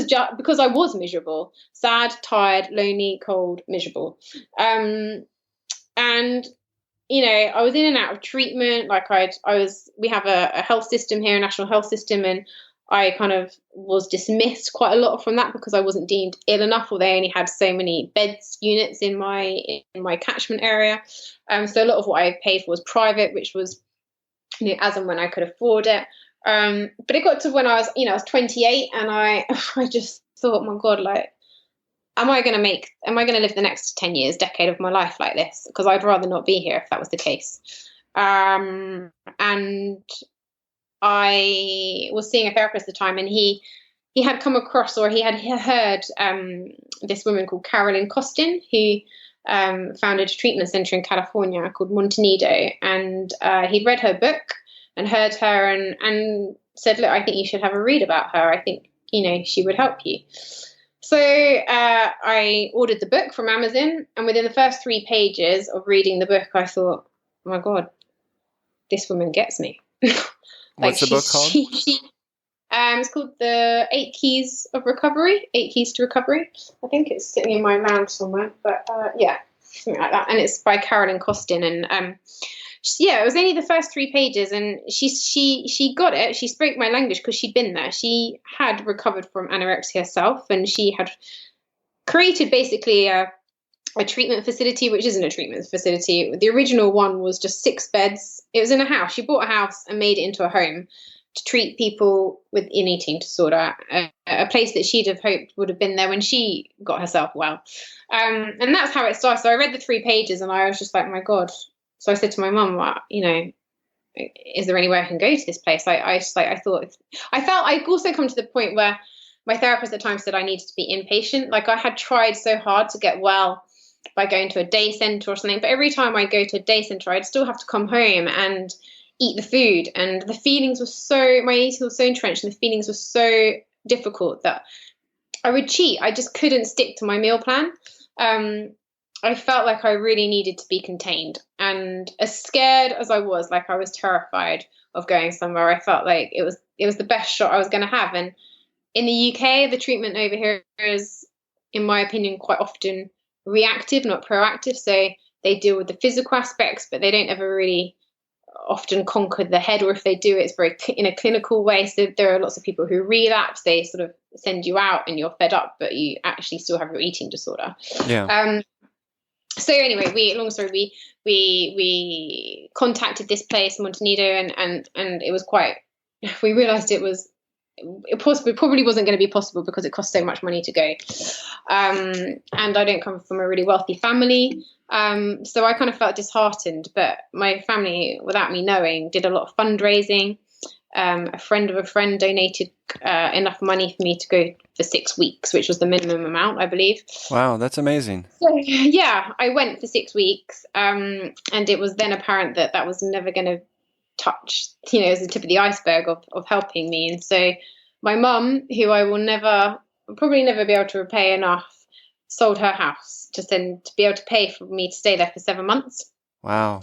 just, because I was miserable, sad, tired, lonely, cold, miserable, and I was in and out of treatment. Like, we have a health system here, a national health system, and I kind of was dismissed quite a lot from that, because I wasn't deemed ill enough, or they only had so many beds units in my catchment area. So a lot of what I paid for was private, which was, as and when I could afford it. But it got to when I was 28, and I just thought, my God, like, am I going to live the next 10 years, decade of my life like this? Because I'd rather not be here if that was the case. And I was seeing a therapist at the time, and he had come across, or he had heard this woman called Carolyn Costin, who founded a treatment center in California called Montenido. And he'd read her book and heard her, and said, look, I think you should have a read about her. I think, she would help you. So I ordered the book from Amazon, and within the first 3 pages of reading the book, I thought, oh my God, this woman gets me. What's the book called? It's called The 8 Keys of Recovery, 8 Keys to Recovery. I think it's sitting in my lounge somewhere, but yeah, something like that. And it's by Carolyn Costin, and it was only the first 3 pages, and she got it. She spoke my language because she'd been there. She had recovered from anorexia herself, and she had created basically a treatment facility, which isn't a treatment facility. The original one was just 6 beds. It was in a house. She bought a house and made it into a home. to treat people with an eating disorder, a place that she'd have hoped would have been there when she got herself well. And that's how it started. So I read the 3 pages and I was just like, my God. So I said to my mum, well, you know, is there any way I can go to this place? I felt I'd also come to the point where my therapist at times said I needed to be inpatient. Like I had tried so hard to get well by going to a day center or something, but every time I go to a day center, I'd still have to come home and eat the food. And the feelings were my eating was so entrenched and the feelings were so difficult that I would cheat. I just couldn't stick to my meal plan. I felt like I really needed to be contained. And as scared as I was, like I was terrified of going somewhere, I felt like it was the best shot I was going to have. And in the UK, the treatment over here is, in my opinion, quite often reactive, not proactive. So they deal with the physical aspects, but they don't ever really often conquer the head, or if they do, it's very in a clinical way. So there are lots of people who relapse. They sort of send you out and you're fed up, but you actually still have your eating disorder. Yeah. So anyway, long story, we contacted this place, Montenegro, and it was we realized it probably wasn't going to be possible because it cost so much money to go. And I don't come from a really wealthy family. So I kind of felt disheartened, but my family, without me knowing, did a lot of fundraising. A friend of a friend donated enough money for me to go for 6 weeks, which was the minimum amount, I believe. Wow, that's amazing. So, yeah, I went for 6 weeks, and it was then apparent that was never going to touch, as the tip of the iceberg of helping me. And so my mum, who I will probably never be able to repay enough, sold her house to be able to pay for me to stay there for 7 months. Wow.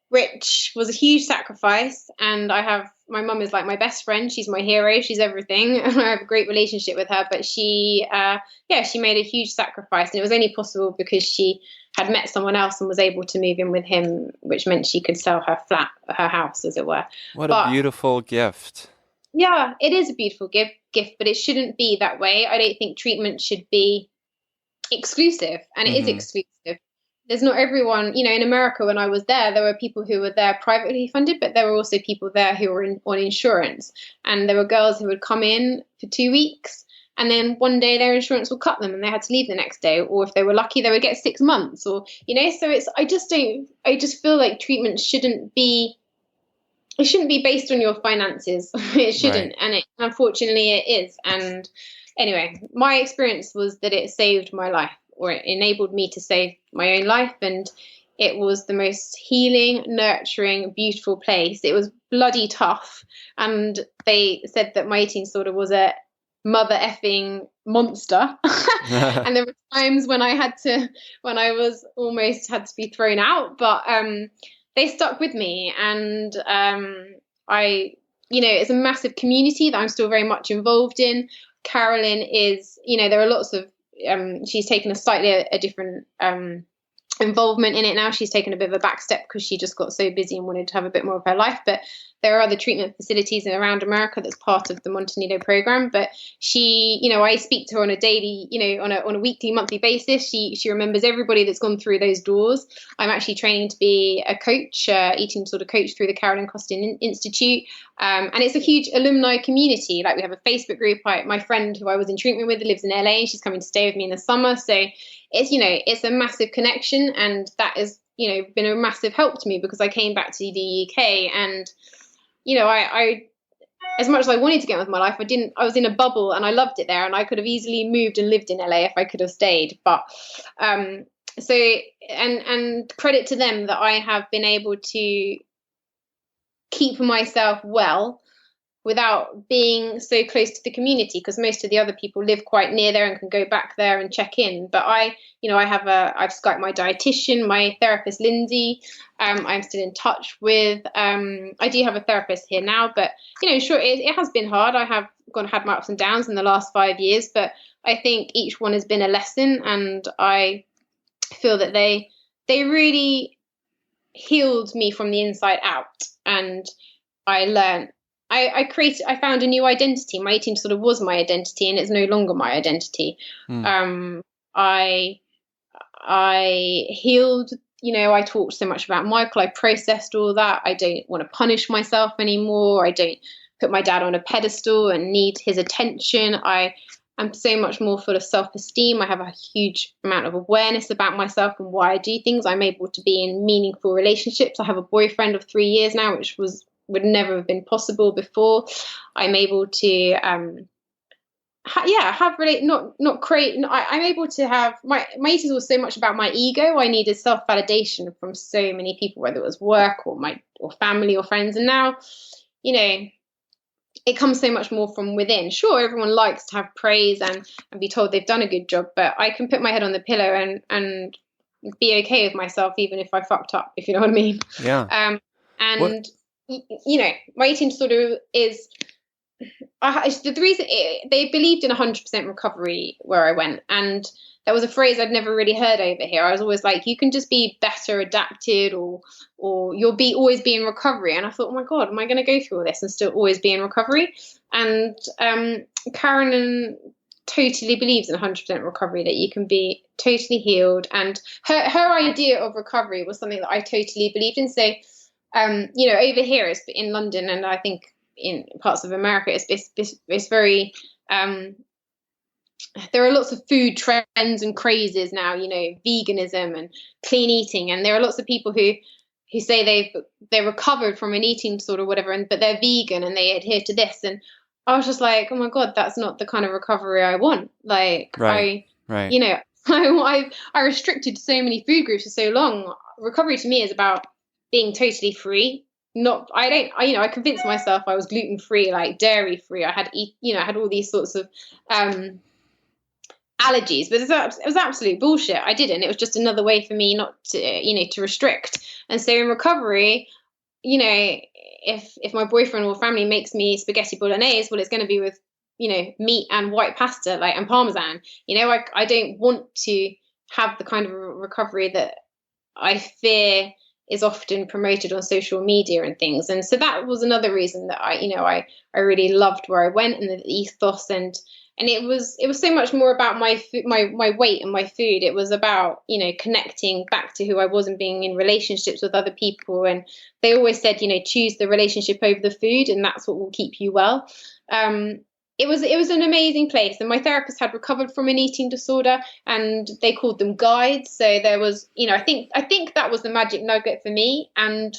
Which was a huge sacrifice. And my mum is like my best friend. She's my hero. She's everything. I have a great relationship with her, but she made a huge sacrifice. And it was only possible because she had met someone else and was able to move in with him, which meant she could sell her house, as it were. What a beautiful gift. Yeah, it is a beautiful gift, but it shouldn't be that way. I don't think treatment should be exclusive, and it is exclusive. There's not everyone, in America, when I was there were people who were there privately funded, but there were also people there who were on insurance. And there were girls who would come in for 2 weeks, and then one day their insurance would cut them and they had to leave the next day. Or if they were lucky, they would get 6 months, so I just feel like treatment shouldn't be based on your finances. It shouldn't. Right. And unfortunately it is. And anyway, my experience was that it saved my life, or it enabled me to save my own life. And it was the most healing, nurturing, beautiful place. It was bloody tough. And they said that my eating disorder was a mother effing monster. And there were times when I was almost had to be thrown out, but they stuck with me. And it's a massive community that I'm still very much involved in. Carolyn is, there are lots of, she's taken a different involvement in it now. She's taken a bit of a back step because she just got so busy and wanted to have a bit more of her life. But there are other treatment facilities around America that's part of the Montenegro program. But she, I speak to her on a daily, on a weekly, monthly basis. She remembers everybody that's gone through those doors. I'm actually training to be a coach, eating disorder coach through the Carolyn Costin Institute. And it's a huge alumni community. Like we have a Facebook group. My friend who I was in treatment with lives in LA, and she's coming to stay with me in the summer. So it's a massive connection, and that has been a massive help to me because I came back to the UK and I as much as I wanted to get on with my life, I was in a bubble and I loved it there, and I could have easily moved and lived in LA if I could have stayed. But so credit to them that I have been able to keep myself well without being so close to the community, because most of the other people live quite near there and can go back there and check in. But I've Skyped my dietitian, my therapist Lindsay. I'm still in touch with. I do have a therapist here now, but sure, it has been hard. I have had my ups and downs in the last 5 years, but I think each one has been a lesson, and I feel that they really healed me from the inside out, and I learned. I found a new identity. My eating disorder was my identity, and it's no longer my identity. I healed I talked so much about Michael. I processed all that. I don't want to punish myself anymore. I don't put my dad on a pedestal and need his attention. I'm so much more full of self-esteem. I have a huge amount of awareness about myself and why I do things. I'm able to be in meaningful relationships. I have a boyfriend of 3 years now, which would never have been possible before. I'm able to, I'm able to have my eating was so much about my ego. I needed self-validation from so many people, whether it was work or family or friends. And now, it comes so much more from within. Sure, everyone likes to have praise and be told they've done a good job, but I can put my head on the pillow and be okay with myself, even if I fucked up, if you know what I mean. Yeah. My eating disorder is the reason they believed in 100% recovery where I went, and that was a phrase I'd never really heard over here. I was always like, you can just be better adapted, or you'll always be in recovery. And I thought, oh my God, am I going to go through all this and still always be in recovery? And Karen totally believes in 100% recovery, that you can be totally healed. And her idea of recovery was something that I totally believed in. So, over here, it's in London, and I think in parts of America, it's very, there are lots of food trends and crazes now, veganism and clean eating. And there are lots of people who say they're recovered from an eating disorder or whatever, but they're vegan and they adhere to this. And I was just like, oh my God, that's not the kind of recovery I want. Like, right. I restricted so many food groups for so long. Recovery to me is about being totally free. I convinced myself I was gluten free, like dairy free. I had all these sorts of allergies, but it was absolute bullshit. I didn't. It was just another way for me not to, to restrict. And so in recovery, if my boyfriend or family makes me spaghetti bolognese, well, it's going to be with, meat and white pasta, like, and Parmesan. I don't want to have the kind of recovery that I fear is often promoted on social media and things. And so that was another reason that I really loved where I went, and the ethos, and it was so much more about my weight and my food. It was about, connecting back to who I was and being in relationships with other people. And they always said, choose the relationship over the food, and that's what will keep you well. It was an amazing place, and my therapist had recovered from an eating disorder, and they called them guides. So there was, I think that was the magic nugget for me, and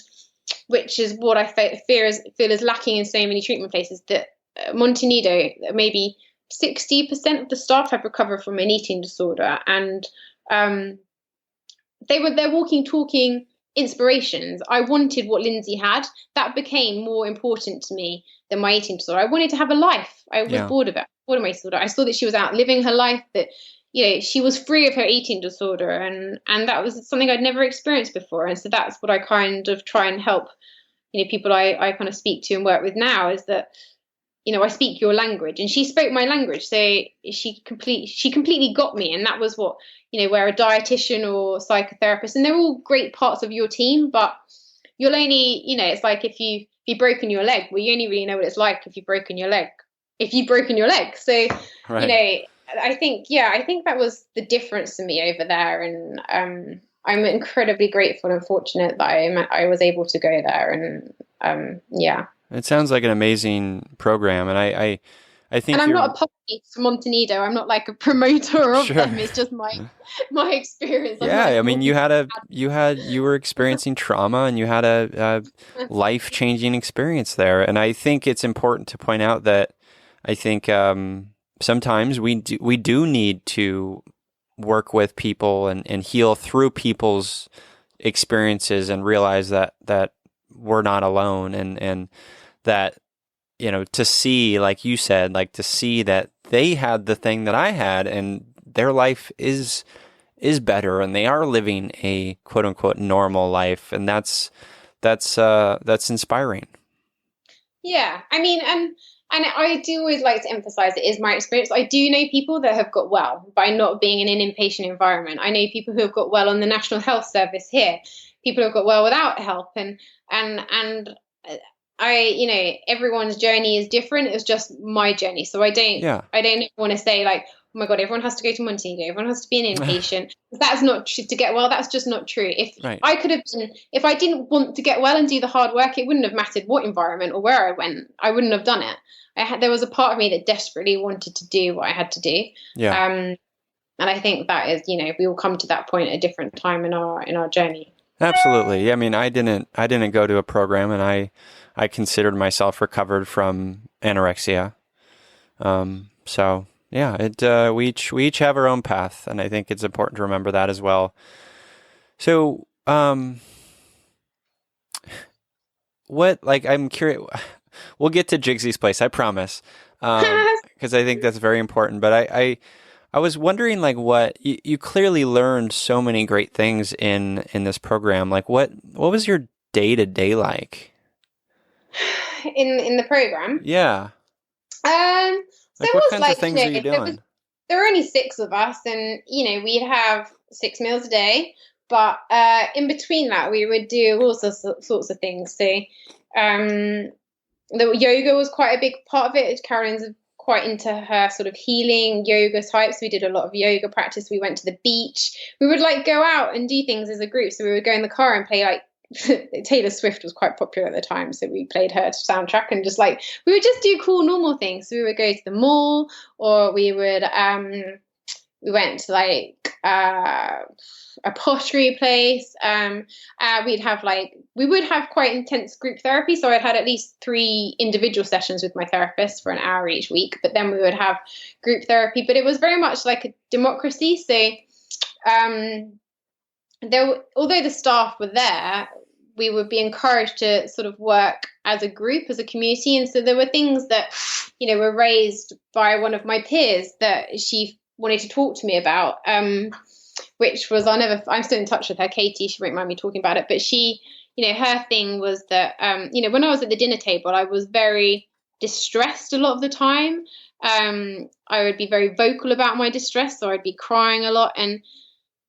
which is what I feel is lacking in so many treatment places. That Montenegro, maybe 60% of the staff have recovered from an eating disorder, and they're walking, talking inspirations. I wanted what Lindsay had. That became more important to me than my eating disorder. I wanted to have a life. I was bored of it. Bored of my disorder. I saw that she was out living her life, that she was free of her eating disorder, and that was something I'd never experienced before. And so that's what I kind of try and help people I kind of speak to and work with now, is that I speak your language, and she spoke my language, so she completely got me. And that was what where a dietitian or psychotherapist, and they're all great parts of your team, but you'll only it's like if you've broken your leg, well, you only really know what it's like if you've broken your leg. So right. I think that was the difference to me over there, and I'm incredibly grateful and fortunate that I was able to go there, and It sounds like an amazing program, and I think. And I'm not a puppy for Montenegro. I'm not like a promoter of Sure. them. It's just my experience. Yeah, I mean, you were experiencing trauma, and you had a life-changing experience there, and I think it's important to point out that I think sometimes we do need to work with people and heal through people's experiences, and realize that we're not alone, and that, to see, like you said, like to see that they had the thing that I had, and their life is better, and they are living a quote unquote normal life, and that's inspiring. Yeah, I mean, and I do always like to emphasize it is my experience. I do know people that have got well by not being in an inpatient environment. I know people who have got well on the National Health Service here. People who have got well without help, and I, everyone's journey is different. It's just my journey. So I don't want to say like, oh my God, everyone has to go to Montego, everyone has to be an inpatient. That's not to get well. That's just not true. If Right. I could have been, if I didn't want to get well and do the hard work, it wouldn't have mattered what environment or where I went. I wouldn't have done it. There was a part of me that desperately wanted to do what I had to do. Yeah. And I think that is, we all come to that point at a different time in our journey. Absolutely. Yeah, I mean, I didn't go to a program, and I considered myself recovered from anorexia. So yeah, we each have our own path, and I think it's important to remember that as well. So, I'm curious. We'll get to Jigsy's place, I promise, because I think that's very important. But I was wondering, like, what you clearly learned so many great things in this program. Like, what was your day-to-day like in the program? Yeah. So like, it what was kinds like, of things are you doing? There were only 6 of us, and we'd have 6 meals a day. But in between that, we would do all sorts of things. So the yoga was quite a big part of it. Caroline's quite into her sort of healing yoga types. We did a lot of yoga practice. We went to the beach. We would like go out and do things as a group. So we would go in the car and play, like, Taylor Swift was quite popular at the time, so we played her soundtrack, and just like we would just do cool normal things. So we would go to the mall, or we would we went to like a pottery place. We would have quite intense group therapy. So I'd had at least 3 individual sessions with my therapist for an hour each week, but then we would have group therapy. But it was very much like a democracy. So although the staff were there, we would be encouraged to sort of work as a group, as a community. And so there were things that, were raised by one of my peers that she wanted to talk to me about, which was, I'm still in touch with her, Katie, she won't mind me talking about it, but she, her thing was that, when I was at the dinner table, I was very distressed a lot of the time. I would be very vocal about my distress, so I'd be crying a lot, and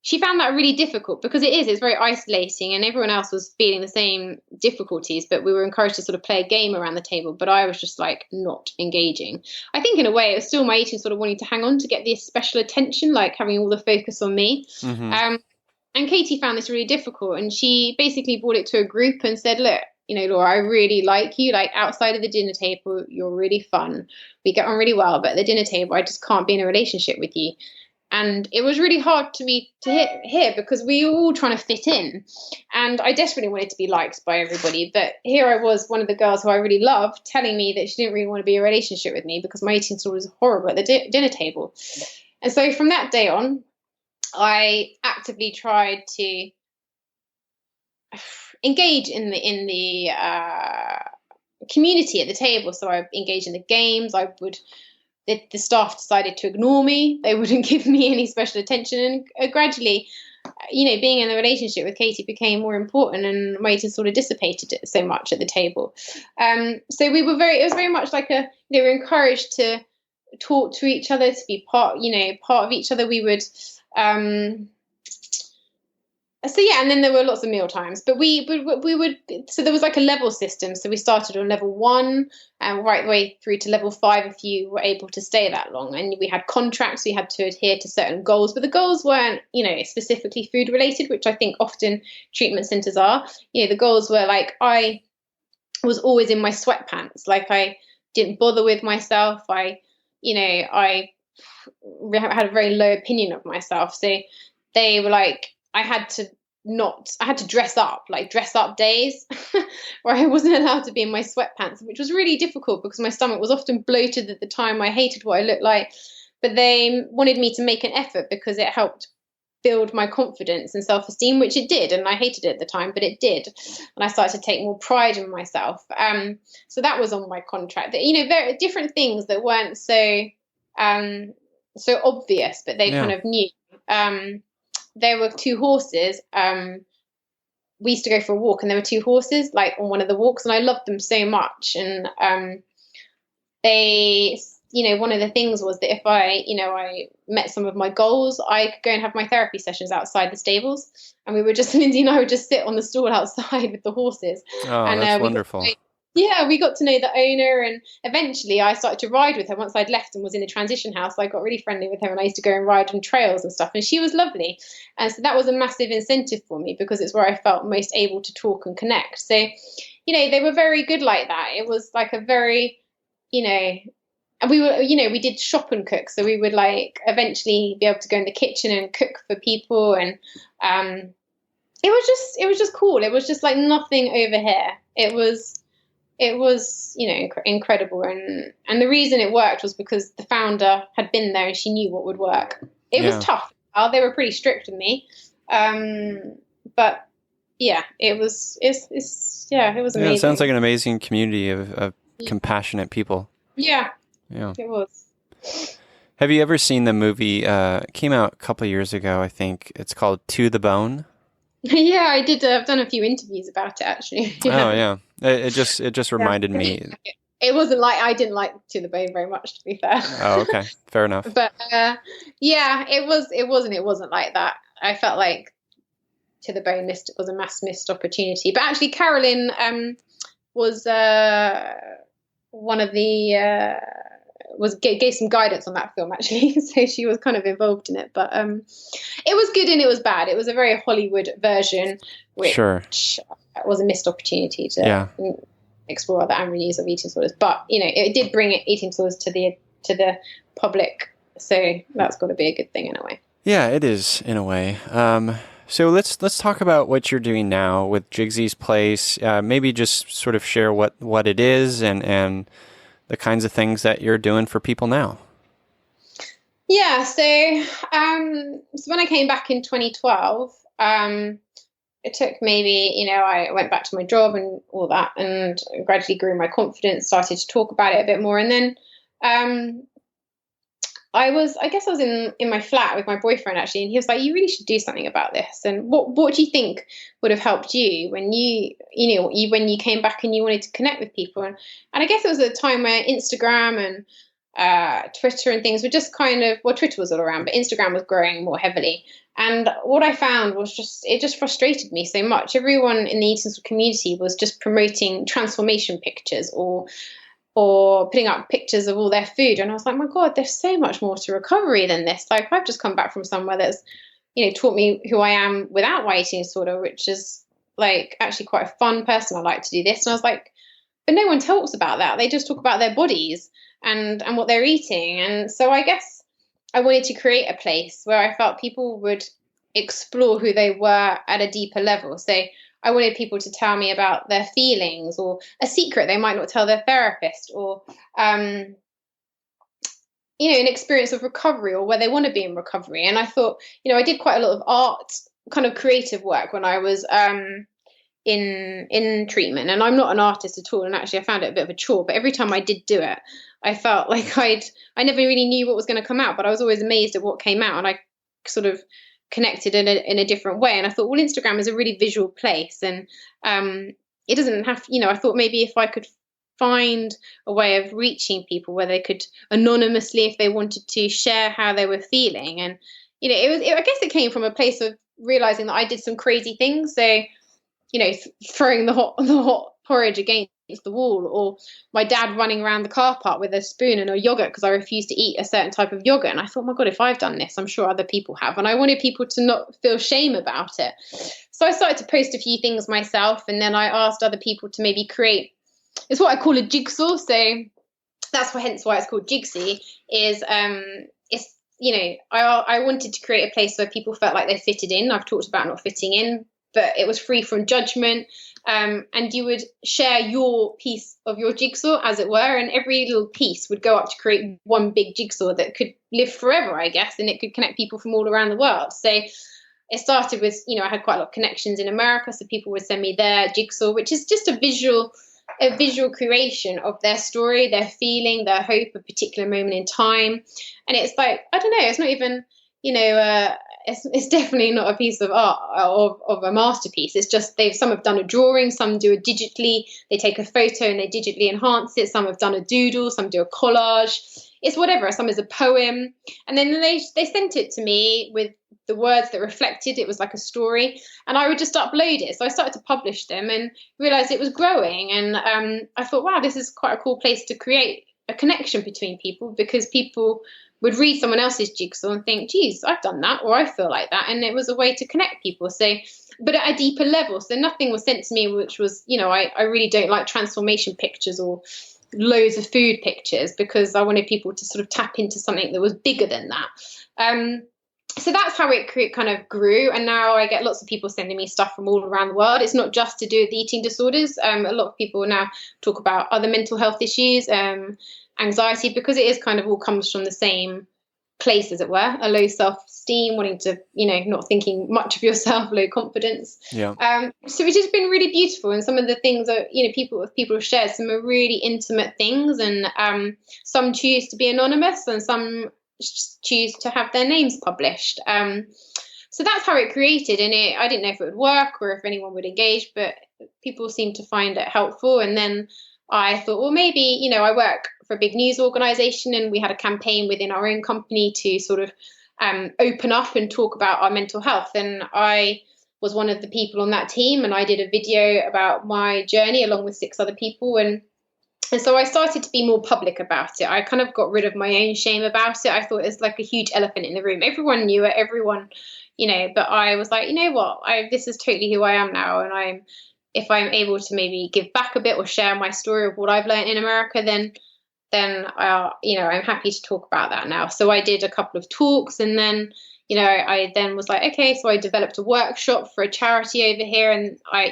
she found that really difficult because it's very isolating, and everyone else was feeling the same difficulties, but we were encouraged to sort of play a game around the table, but I was just like not engaging. I think in a way it was still my eating sort of wanting to hang on to get this special attention, like having all the focus on me. Mm-hmm. And Katie found this really difficult, and she basically brought it to a group and said, look, Laura, I really like you. Like, outside of the dinner table, you're really fun. We get on really well, but at the dinner table, I just can't be in a relationship with you. And it was really hard to me to hear because we were all trying to fit in. And I desperately wanted to be liked by everybody. But here I was, one of the girls who I really loved, telling me that she didn't really want to be in a relationship with me because my eating disorder was horrible at the dinner table. And so from that day on, I actively tried to engage in the community at the table. So I engaged in the games. The staff decided to ignore me. They wouldn't give me any special attention. And gradually, being in a relationship with Katie became more important, and my eating sort of dissipated so much at the table. So it was very much like we were encouraged to talk to each other, to be part of each other. We would, and then there were lots of meal times, but we would, so there was like a level system. So we started on level 1 and right the way through to level 5 if you were able to stay that long. And we had contracts, we had to adhere to certain goals, but the goals weren't, specifically food related, which I think often treatment centers are. The goals were like, I was always in my sweatpants. Like, I didn't bother with myself. I had a very low opinion of myself. So they were like, I had to dress up days where I wasn't allowed to be in my sweatpants, which was really difficult because my stomach was often bloated at the time. I hated what I looked like, but they wanted me to make an effort because it helped build my confidence and self-esteem, which it did. And I hated it at the time, but it did. And I started to take more pride in myself. So that was on my contract. Very different things that weren't so obvious, but they kind of knew. There were 2 horses. We used to go for a walk, and there were 2 horses like on one of the walks, and I loved them so much. And they, one of the things was that if I met some of my goals, I could go and have my therapy sessions outside the stables, and Lindsay and I would just sit on the stall outside with the horses. Oh, and, that's wonderful. Yeah, we got to know the owner, and eventually I started to ride with her once I'd left and was in the transition house. I got really friendly with her, and I used to go and ride on trails and stuff, and she was lovely. And so that was a massive incentive for me, because it's where I felt most able to talk and connect. So, they were very good like that. It was like a very, and we were, we did shop and cook. So we would like eventually be able to go in the kitchen and cook for people. And it was just cool. It was just like nothing over here. It was, incredible. And the reason it worked was because the founder had been there and she knew what would work. It was tough. They were pretty strict with me. But yeah, it was amazing. It sounds like an amazing community of compassionate people. Yeah, it was. Have you ever seen the movie? It came out a couple of years ago, I think. It's called To the Bone. Yeah, I did. I've done a few interviews about it, actually. Oh, yeah. It just reminded me. It wasn't like I didn't like To the Bone very much, to be fair. Oh, okay. Fair enough. But it wasn't like that. I felt like To the Bone was a missed opportunity. But actually, Carolyn was one of the gave some guidance on that film, actually. So she was kind of involved in it. But it was good and it was bad. It was a very Hollywood version, which was a missed opportunity to explore other avenues of eating disorders. But it did bring eating disorders to the public. So that's got to be a good thing in a way. Yeah, it is in a way. So let's talk about what you're doing now with Jigsy's Place. Maybe just sort of share what it is and the kinds of things that you're doing for people now. Yeah, so when I came back in 2012, it took maybe, I went back to my job and all that, and gradually grew my confidence, started to talk about it a bit more. And then I guess I was in my flat with my boyfriend, actually, and he was like, you really should do something about this. And what do you think would have helped you when when you came back and you wanted to connect with people? And I guess it was a time where Instagram and Twitter and things were just Twitter was all around, but Instagram was growing more heavily. And what I found was it just frustrated me so much. Everyone in the eating community was just promoting transformation pictures or putting up pictures of all their food. And I was like, my God, there's so much more to recovery than this. Like, I've just come back from somewhere that's, taught me who I am without my eating disorder, which is like actually quite a fun person. I like to do this. And I was like, but no one talks about that. They just talk about their bodies and what they're eating. And so I guess I wanted to create a place where I felt people would explore who they were at a deeper level. So I wanted people to tell me about their feelings or a secret they might not tell their therapist, or, an experience of recovery or where they want to be in recovery. And I thought, I did quite a lot of art, kind of creative work when I was in treatment. And I'm not an artist at all. And actually, I found it a bit of a chore. But every time I did do it, I felt like I never really knew what was going to come out, but I was always amazed at what came out. And I sort of connected in a different way. And I thought, well, Instagram is a really visual place, and it doesn't have, I thought maybe if I could find a way of reaching people where they could anonymously, if they wanted to, share how they were feeling. And I guess it came from a place of realizing that I did some crazy things. So throwing the hot porridge against the wall, or my dad running around the car park with a spoon and a yogurt because I refused to eat a certain type of yogurt. And I thought, my God, if I've done this, I'm sure other people have. And I wanted people to not feel shame about it. So I started to post a few things myself, and then I asked other people to maybe create, it's what I call a jigsaw. So that's hence why it's called Jigsy, is it's, I wanted to create a place where people felt like they fitted in. I've talked about not fitting in, but it was free from judgment. And you would share your piece of your jigsaw, as it were, and every little piece would go up to create one big jigsaw that could live forever, I guess, and it could connect people from all around the world. So it started with, I had quite a lot of connections in America, so people would send me their jigsaw, which is just a visual creation of their story, their feeling, their hope, a particular moment in time. And it's like, I don't know, it's not even, it's definitely not a piece of art of a masterpiece. It's just some have done a drawing, some do it digitally. They take a photo and they digitally enhance it. Some have done a doodle, some do a collage. It's whatever. Some is a poem. And then they sent it to me with the words that reflected. It was like a story, and I would just upload it. So I started to publish them and realized it was growing. And I thought, wow, this is quite a cool place to create a connection between people, because people would read someone else's jigsaw and think, geez, I've done that, or I feel like that. And it was a way to connect people. So, but at a deeper level. So nothing was sent to me, which was, I really don't like transformation pictures or loads of food pictures, because I wanted people to sort of tap into something that was bigger than that. So that's how it kind of grew. And now I get lots of people sending me stuff from all around the world. It's not just to do with eating disorders. A lot of people now talk about other mental health issues, anxiety, because it is kind of all comes from the same place, as it were, a low self-esteem, wanting to, not thinking much of yourself, low confidence. Yeah. So it's just been really beautiful. And some of the things that, people have shared some are really intimate things, and some choose to be anonymous and some choose to have their names published. So that's how it created. And I didn't know if it would work or if anyone would engage, but people seemed to find it helpful. And then I thought, well, maybe, I work for a big news organization, and we had a campaign within our own company to sort of open up and talk about our mental health. And I was one of the people on that team, and I did a video about my journey along with 6 other people. And so I started to be more public about it. I kind of got rid of my own shame about it. I thought it's like a huge elephant in the room. Everyone knew it, everyone, but I was like, you know what, this is totally who I am now. And if I'm able to maybe give back a bit or share my story of what I've learned in America, then I'm happy to talk about that now. So I did a couple of talks, and then, I then was like, okay, so I developed a workshop for a charity over here, and I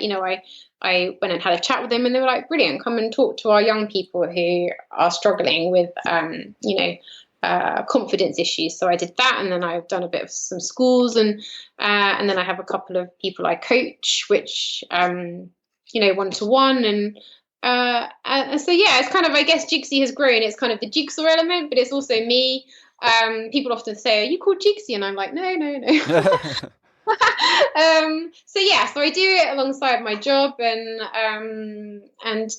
went and had a chat with them, and they were like, brilliant, come and talk to our young people who are struggling with, confidence issues. So I did that, and then I've done a bit of some schools, and then I have a couple of people I coach, which, one-to-one, and so yeah, it's kind of, I guess Jigsy has grown. It's kind of the jigsaw element, but it's also me. People often say, are you called Jigsy? And I'm like, no. So I do it alongside my job, and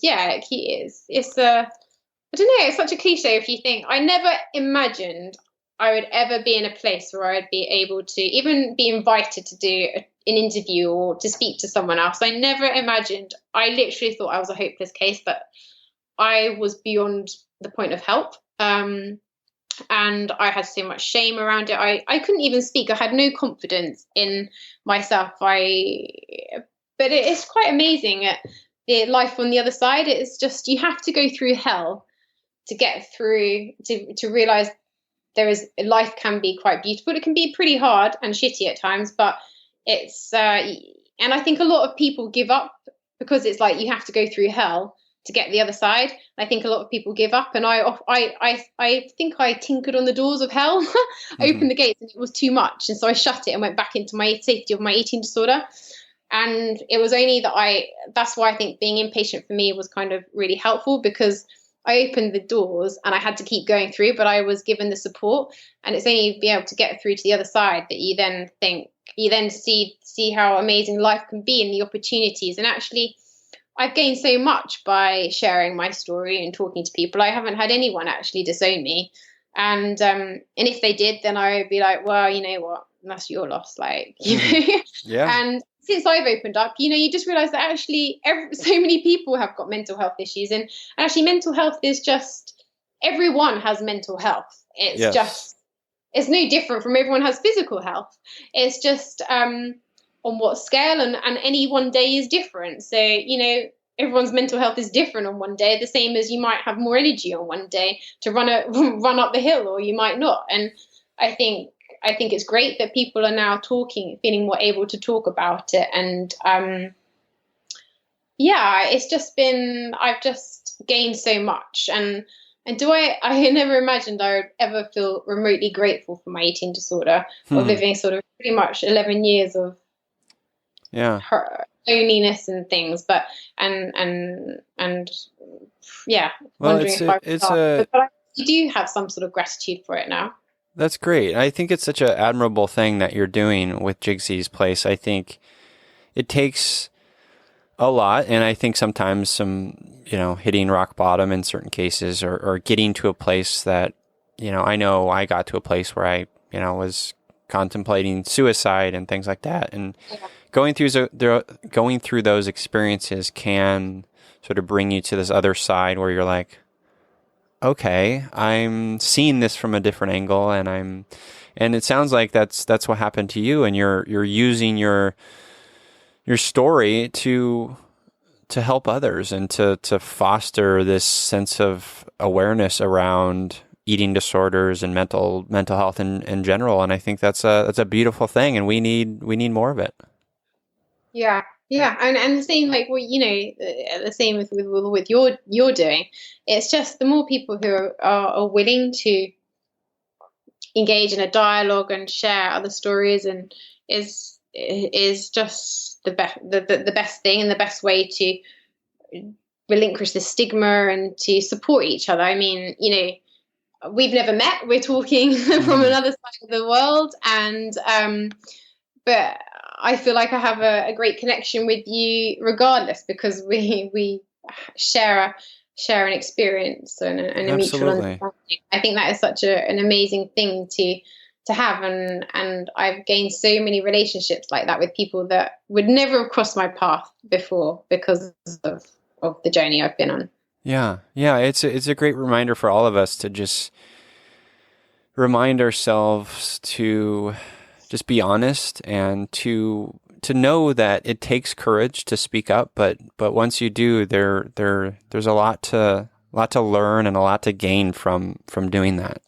yeah, it's I don't know, it's such a cliche if you think. I never imagined I would ever be in a place where I'd be able to even be invited to do an interview or to speak to someone else. I never imagined. I literally thought I was a hopeless case, but I was beyond the point of help. And I had so much shame around it. I couldn't even speak. I had no confidence in myself. But it's quite amazing. The life on the other side, it's just, you have to go through hell to get through, to realize life can be quite beautiful. It can be pretty hard and shitty at times, but it's, and I think a lot of people give up because it's like, you have to go through hell to get the other side. I think a lot of people give up, and I think I tinkered on the doors of hell, opened the gates, and it was too much. And so I shut it and went back into my safety of my eating disorder. And it was only that's why I think being inpatient for me was kind of really helpful, because I opened the doors and I had to keep going through, but I was given the support. And it's only be able to get through to the other side that you then see how amazing life can be and the opportunities. And actually, I've gained so much by sharing my story and talking to people. I haven't had anyone actually disown me. And if they did, then I would be like, well, you know what, that's your loss. Like, Yeah. And since I've opened up, you just realize that actually so many people have got mental health issues. And actually mental health is just, everyone has mental health. It's just, it's no different from everyone has physical health. It's just on what scale, and any one day is different. So, everyone's mental health is different on one day, the same as you might have more energy on one day to run up the hill, or you might not. And I think it's great that people are now feeling more able to talk about it. And it's just been, I've just gained so much. And I never imagined I would ever feel remotely grateful for my eating disorder, of living sort of pretty much 11 years of loneliness and things. But wondering but I do have some sort of gratitude for it now. That's great. I think it's such an admirable thing that you're doing with Jigsy's Place. I think it takes a lot, and I think sometimes some, hitting rock bottom in certain cases, or getting to a place that, I know I got to a place where I, was contemplating suicide and things like that. And going through those experiences can sort of bring you to this other side where you're like, okay, I'm seeing this from a different angle, and it sounds like that's what happened to you, and you're using your story to help others and to foster this sense of awareness around eating disorders and mental health in general. And I think that's a beautiful thing, and we need more of it. Yeah. Yeah, and the same, like, well, the same with you're doing. It's just the more people who are willing to engage in a dialogue and share other stories, and is just the best thing and the best way to relinquish the stigma and to support each other. I mean, we've never met. We're talking from another side of the world, and but I feel like I have a great connection with you regardless, because we share an experience and a mutual understanding. I think that is such an amazing thing to have, and I've gained so many relationships like that with people that would never have crossed my path before because of the journey I've been on. Yeah, it's a great reminder for all of us to just remind ourselves to just be honest, and to know that it takes courage to speak up, but once you do, there's a lot to learn and a lot to gain from doing that.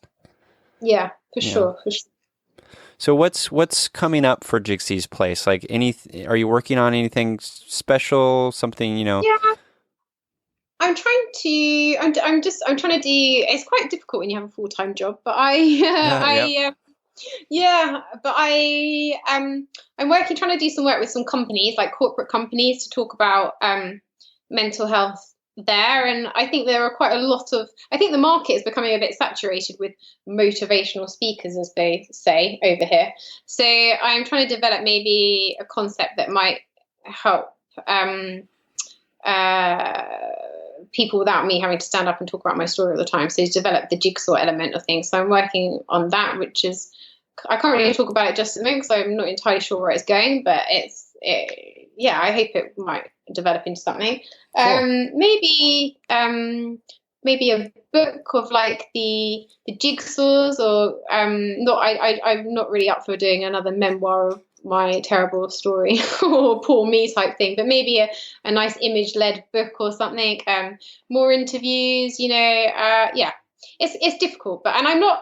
Yeah, for sure. So what's coming up for Jixie's Place? Like, are you working on anything special? Something, Yeah. I'm trying to do. It's quite difficult when you have a full-time job, but I'm working, trying to do some work with some companies, like corporate companies, to talk about mental health there. And I think there are quite a lot of, I think the market is becoming a bit saturated with motivational speakers, as they say over here. So I'm trying to develop maybe a concept that might help people without me having to stand up and talk about my story all the time. So to develop the jigsaw element of things. So I'm working on that, which is, I can't really talk about it just at the moment because I'm not entirely sure where it's going, but I hope it might develop into something. Cool. Maybe a book of like the jigsaws, or I'm not really up for doing another memoir of my terrible story or poor me type thing, but maybe a nice image-led book or something. More interviews, It's difficult, but although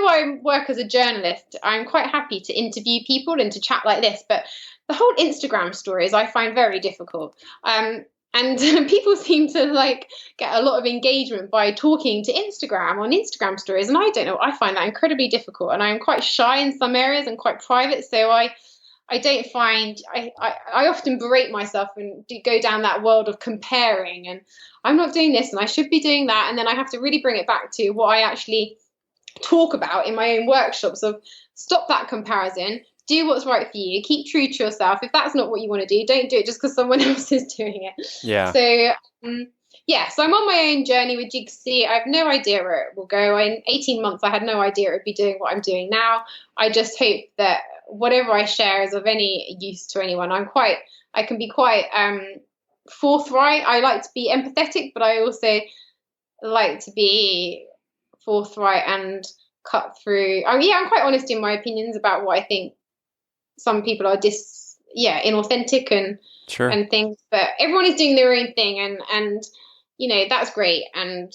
I work as a journalist, I'm quite happy to interview people and to chat like this, but the whole Instagram stories I find very difficult. And people seem to like get a lot of engagement by talking to Instagram on Instagram stories. And I don't know, I find that incredibly difficult, and I'm quite shy in some areas and quite private. So I don't find, I often berate myself and go down that world of comparing, and I'm not doing this and I should be doing that. And then I have to really bring it back to what I actually talk about in my own workshops of stop that comparison, do what's right for you, keep true to yourself. If that's not what you want to do, don't do it just because someone else is doing it. Yeah. So, so I'm on my own journey with Jigsy. I have no idea where it will go. In 18 months, I had no idea it would be doing what I'm doing now. I just hope that whatever I share is of any use to anyone. I can be quite forthright. I like to be empathetic, but I also like to be forthright and cut through. I'm quite honest in my opinions about what I think some people are inauthentic and things, but everyone is doing their own thing, and that's great. And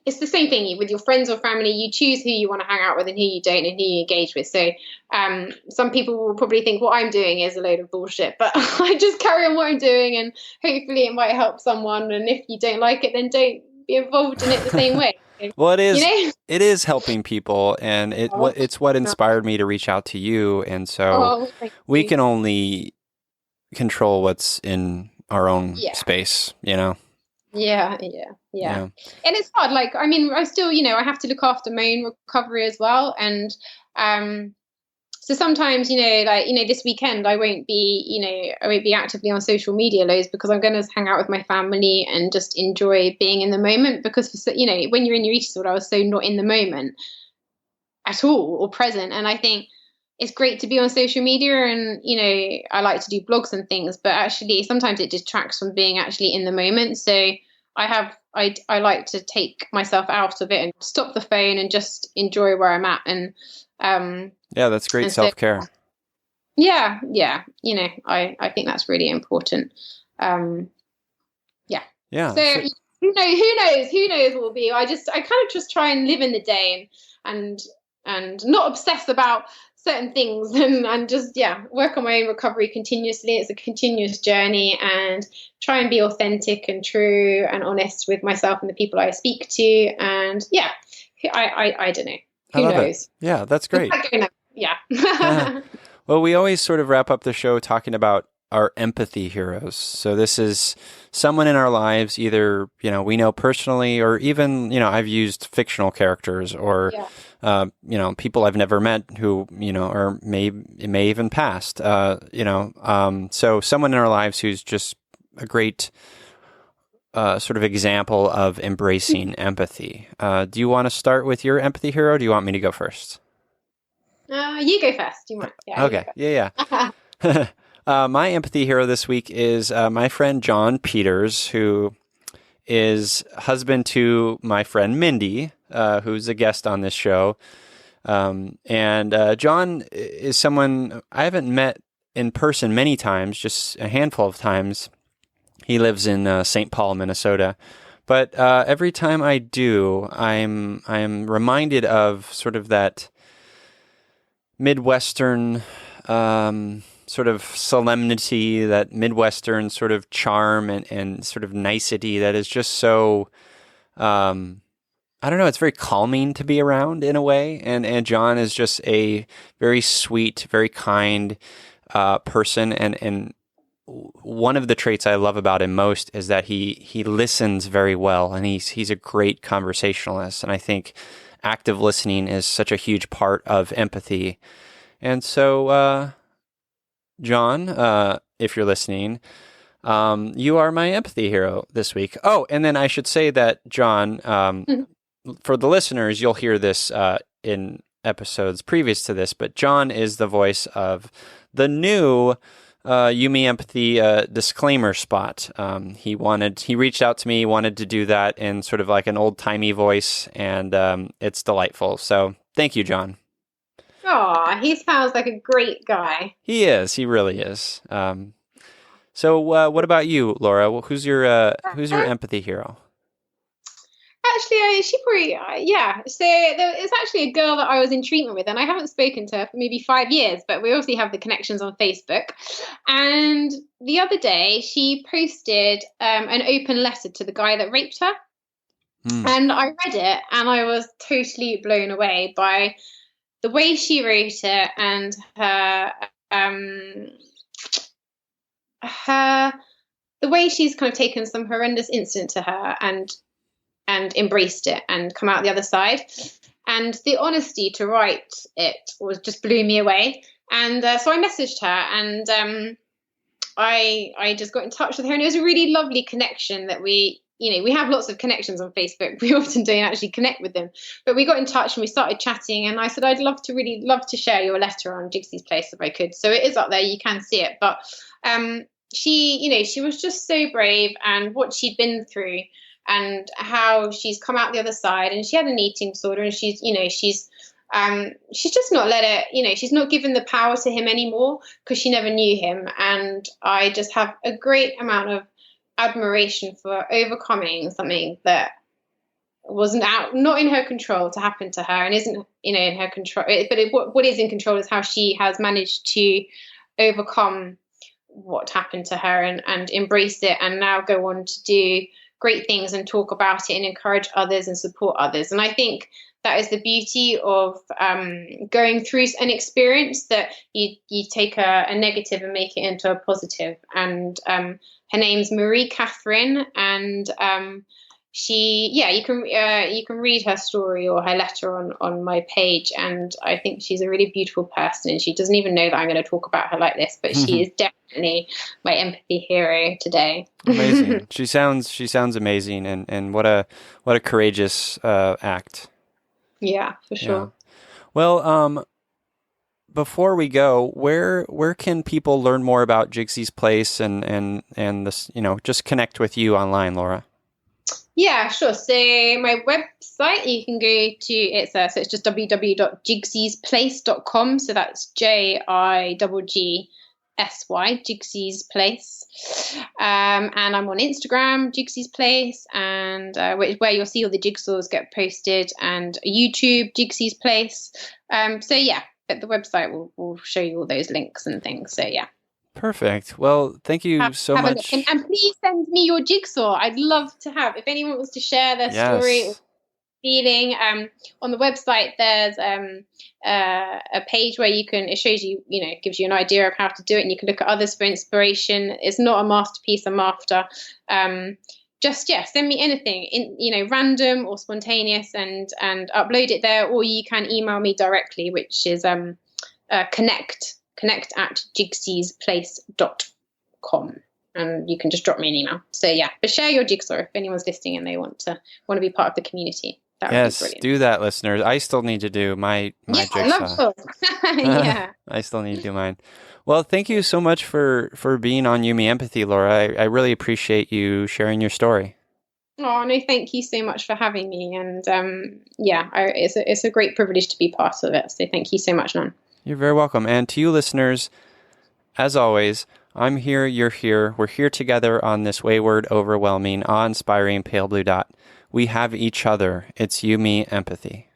it's the same thing with your friends or family. You choose who you want to hang out with and who you don't, and who you engage with. So some people will probably think what I'm doing is a load of bullshit, but I just carry on what I'm doing, and hopefully it might help someone. And if you don't like it, then don't be involved in it the same way. Well, it is. It is helping people, and it's what inspired me to reach out to you. And so we can only control what's in our own space, Yeah. And it's hard. Like, I mean, I still, I have to look after my own recovery as well. And so sometimes, this weekend I won't be actively on social media loads, because I'm going to hang out with my family and just enjoy being in the moment. Because when you're in your eating disorder, I was so not in the moment. at all or present. And I think it's great to be on social media, and I like to do blogs and things, but actually sometimes it detracts from being actually in the moment. So I like to take myself out of it and stop the phone and just enjoy where I'm at. And that's great self-care. Yeah. I think that's really important. Yeah. So who knows what will be. I kind of just try and live in the day and not obsess about certain things, and just work on my own recovery continuously. It's a continuous journey, and try and be authentic and true and honest with myself and the people I speak to. And I don't know. Who knows? It. Yeah, that's great. Yeah. Well, we always sort of wrap up the show talking about our empathy heroes. So this is someone in our lives, either, we know personally, or even, I've used fictional characters, or, people I've never met who, or may even passed, so someone in our lives who's just a great sort of example of embracing empathy. Do you want to start with your empathy hero, or do you want me to go first? You go first. You want? Yeah. Okay. Yeah. My empathy hero this week is my friend John Peters, who is husband to my friend Mindy, who's a guest on this show. And John is someone I haven't met in person many times, just a handful of times. He lives in St. Paul, Minnesota. But every time I do, I'm reminded of sort of that Midwestern sort of solemnity, that Midwestern sort of charm and sort of nicety that is just so, I don't know, it's very calming to be around in a way. And John is just a very sweet, very kind person. And one of the traits I love about him most is that he listens very well, and he's a great conversationalist. And I think active listening is such a huge part of empathy. And so, John, if you're listening, you are my empathy hero this week. Oh, and then I should say that, John, for the listeners, you'll hear this in episodes previous to this, but John is the voice of the new Yumi Empathy disclaimer spot. He reached out to me, wanted to do that in sort of like an old-timey voice, and it's delightful. So thank you, John. Aw, he sounds like a great guy. He is. He really is. So what about you, Laura? Who's your empathy hero? Actually, she probably, So it's actually a girl that I was in treatment with, and I haven't spoken to her for maybe 5 years, but we obviously have the connections on Facebook. And the other day, she posted an open letter to the guy that raped her. And I read it, and I was totally blown away by the way she wrote it, and the way she's kind of taken some horrendous incident to her and embraced it and come out the other side. And the honesty to write it was just blew me away. And so I messaged her, and I just got in touch with her, and it was a really lovely connection that we have lots of connections on Facebook. We often don't actually connect with them, but we got in touch and we started chatting, and I said, I'd love to share your letter on Jigsy's Place if I could. So it is up there. You can see it. But she was just so brave, and what she'd been through and how she's come out the other side. And she had an eating disorder, and she's just not let it, she's not given the power to him anymore because she never knew him. And I just have a great amount of admiration for overcoming something that was not in her control to happen to her, and isn't in her control. But what is in control is how she has managed to overcome what happened to her and embrace it, and now go on to do great things and talk about it and encourage others and support others. And I think that is the beauty of going through an experience, that you take a negative and make it into a positive. And her name's Marie Catherine, and you can read her story or her letter on my page, and I think she's a really beautiful person, and she doesn't even know that I'm going to talk about her like this, but she is definitely my empathy hero today. Amazing. She sounds amazing, and what a courageous act. Yeah, for sure. Yeah. Well, before we go, where can people learn more about Jigsy's Place and this, just connect with you online, Laura? Yeah, sure. So my website, you can go to, it's just www.jigsiesplace.com. So that's JIGGSY, Jigsy's Place. And I'm on Instagram, Jigsy's Place, and where you'll see all the jigsaws get posted, and YouTube, Jigsy's Place. So yeah, but the website will show you all those links and things. So yeah. Perfect. Well, thank you so much. And please send me your jigsaw. I'd love to have, if anyone wants to share their story or feeling, on the website, there's a page where it shows you, gives you an idea of how to do it, and you can look at others for inspiration. It's not a masterpiece I'm after. Send me anything, random or spontaneous, and upload it there, or you can email me directly, which is connect@jigsiesplace.com, and you can just drop me an email. So yeah, but share your jigsaw if anyone's listening and they want to be part of the community. That would be brilliant. Do that, listeners. I still need to do my jigsaw. Yeah. I still need to do mine. Well, thank you so much for being on You Me Empathy, Laura. I really appreciate you sharing your story. Oh, no, thank you so much for having me. And it's a great privilege to be part of it. So thank you so much, Nan. You're very welcome. And to you listeners, as always, I'm here, you're here. We're here together on this wayward, overwhelming, awe-inspiring pale blue dot. We have each other. It's You Me Empathy.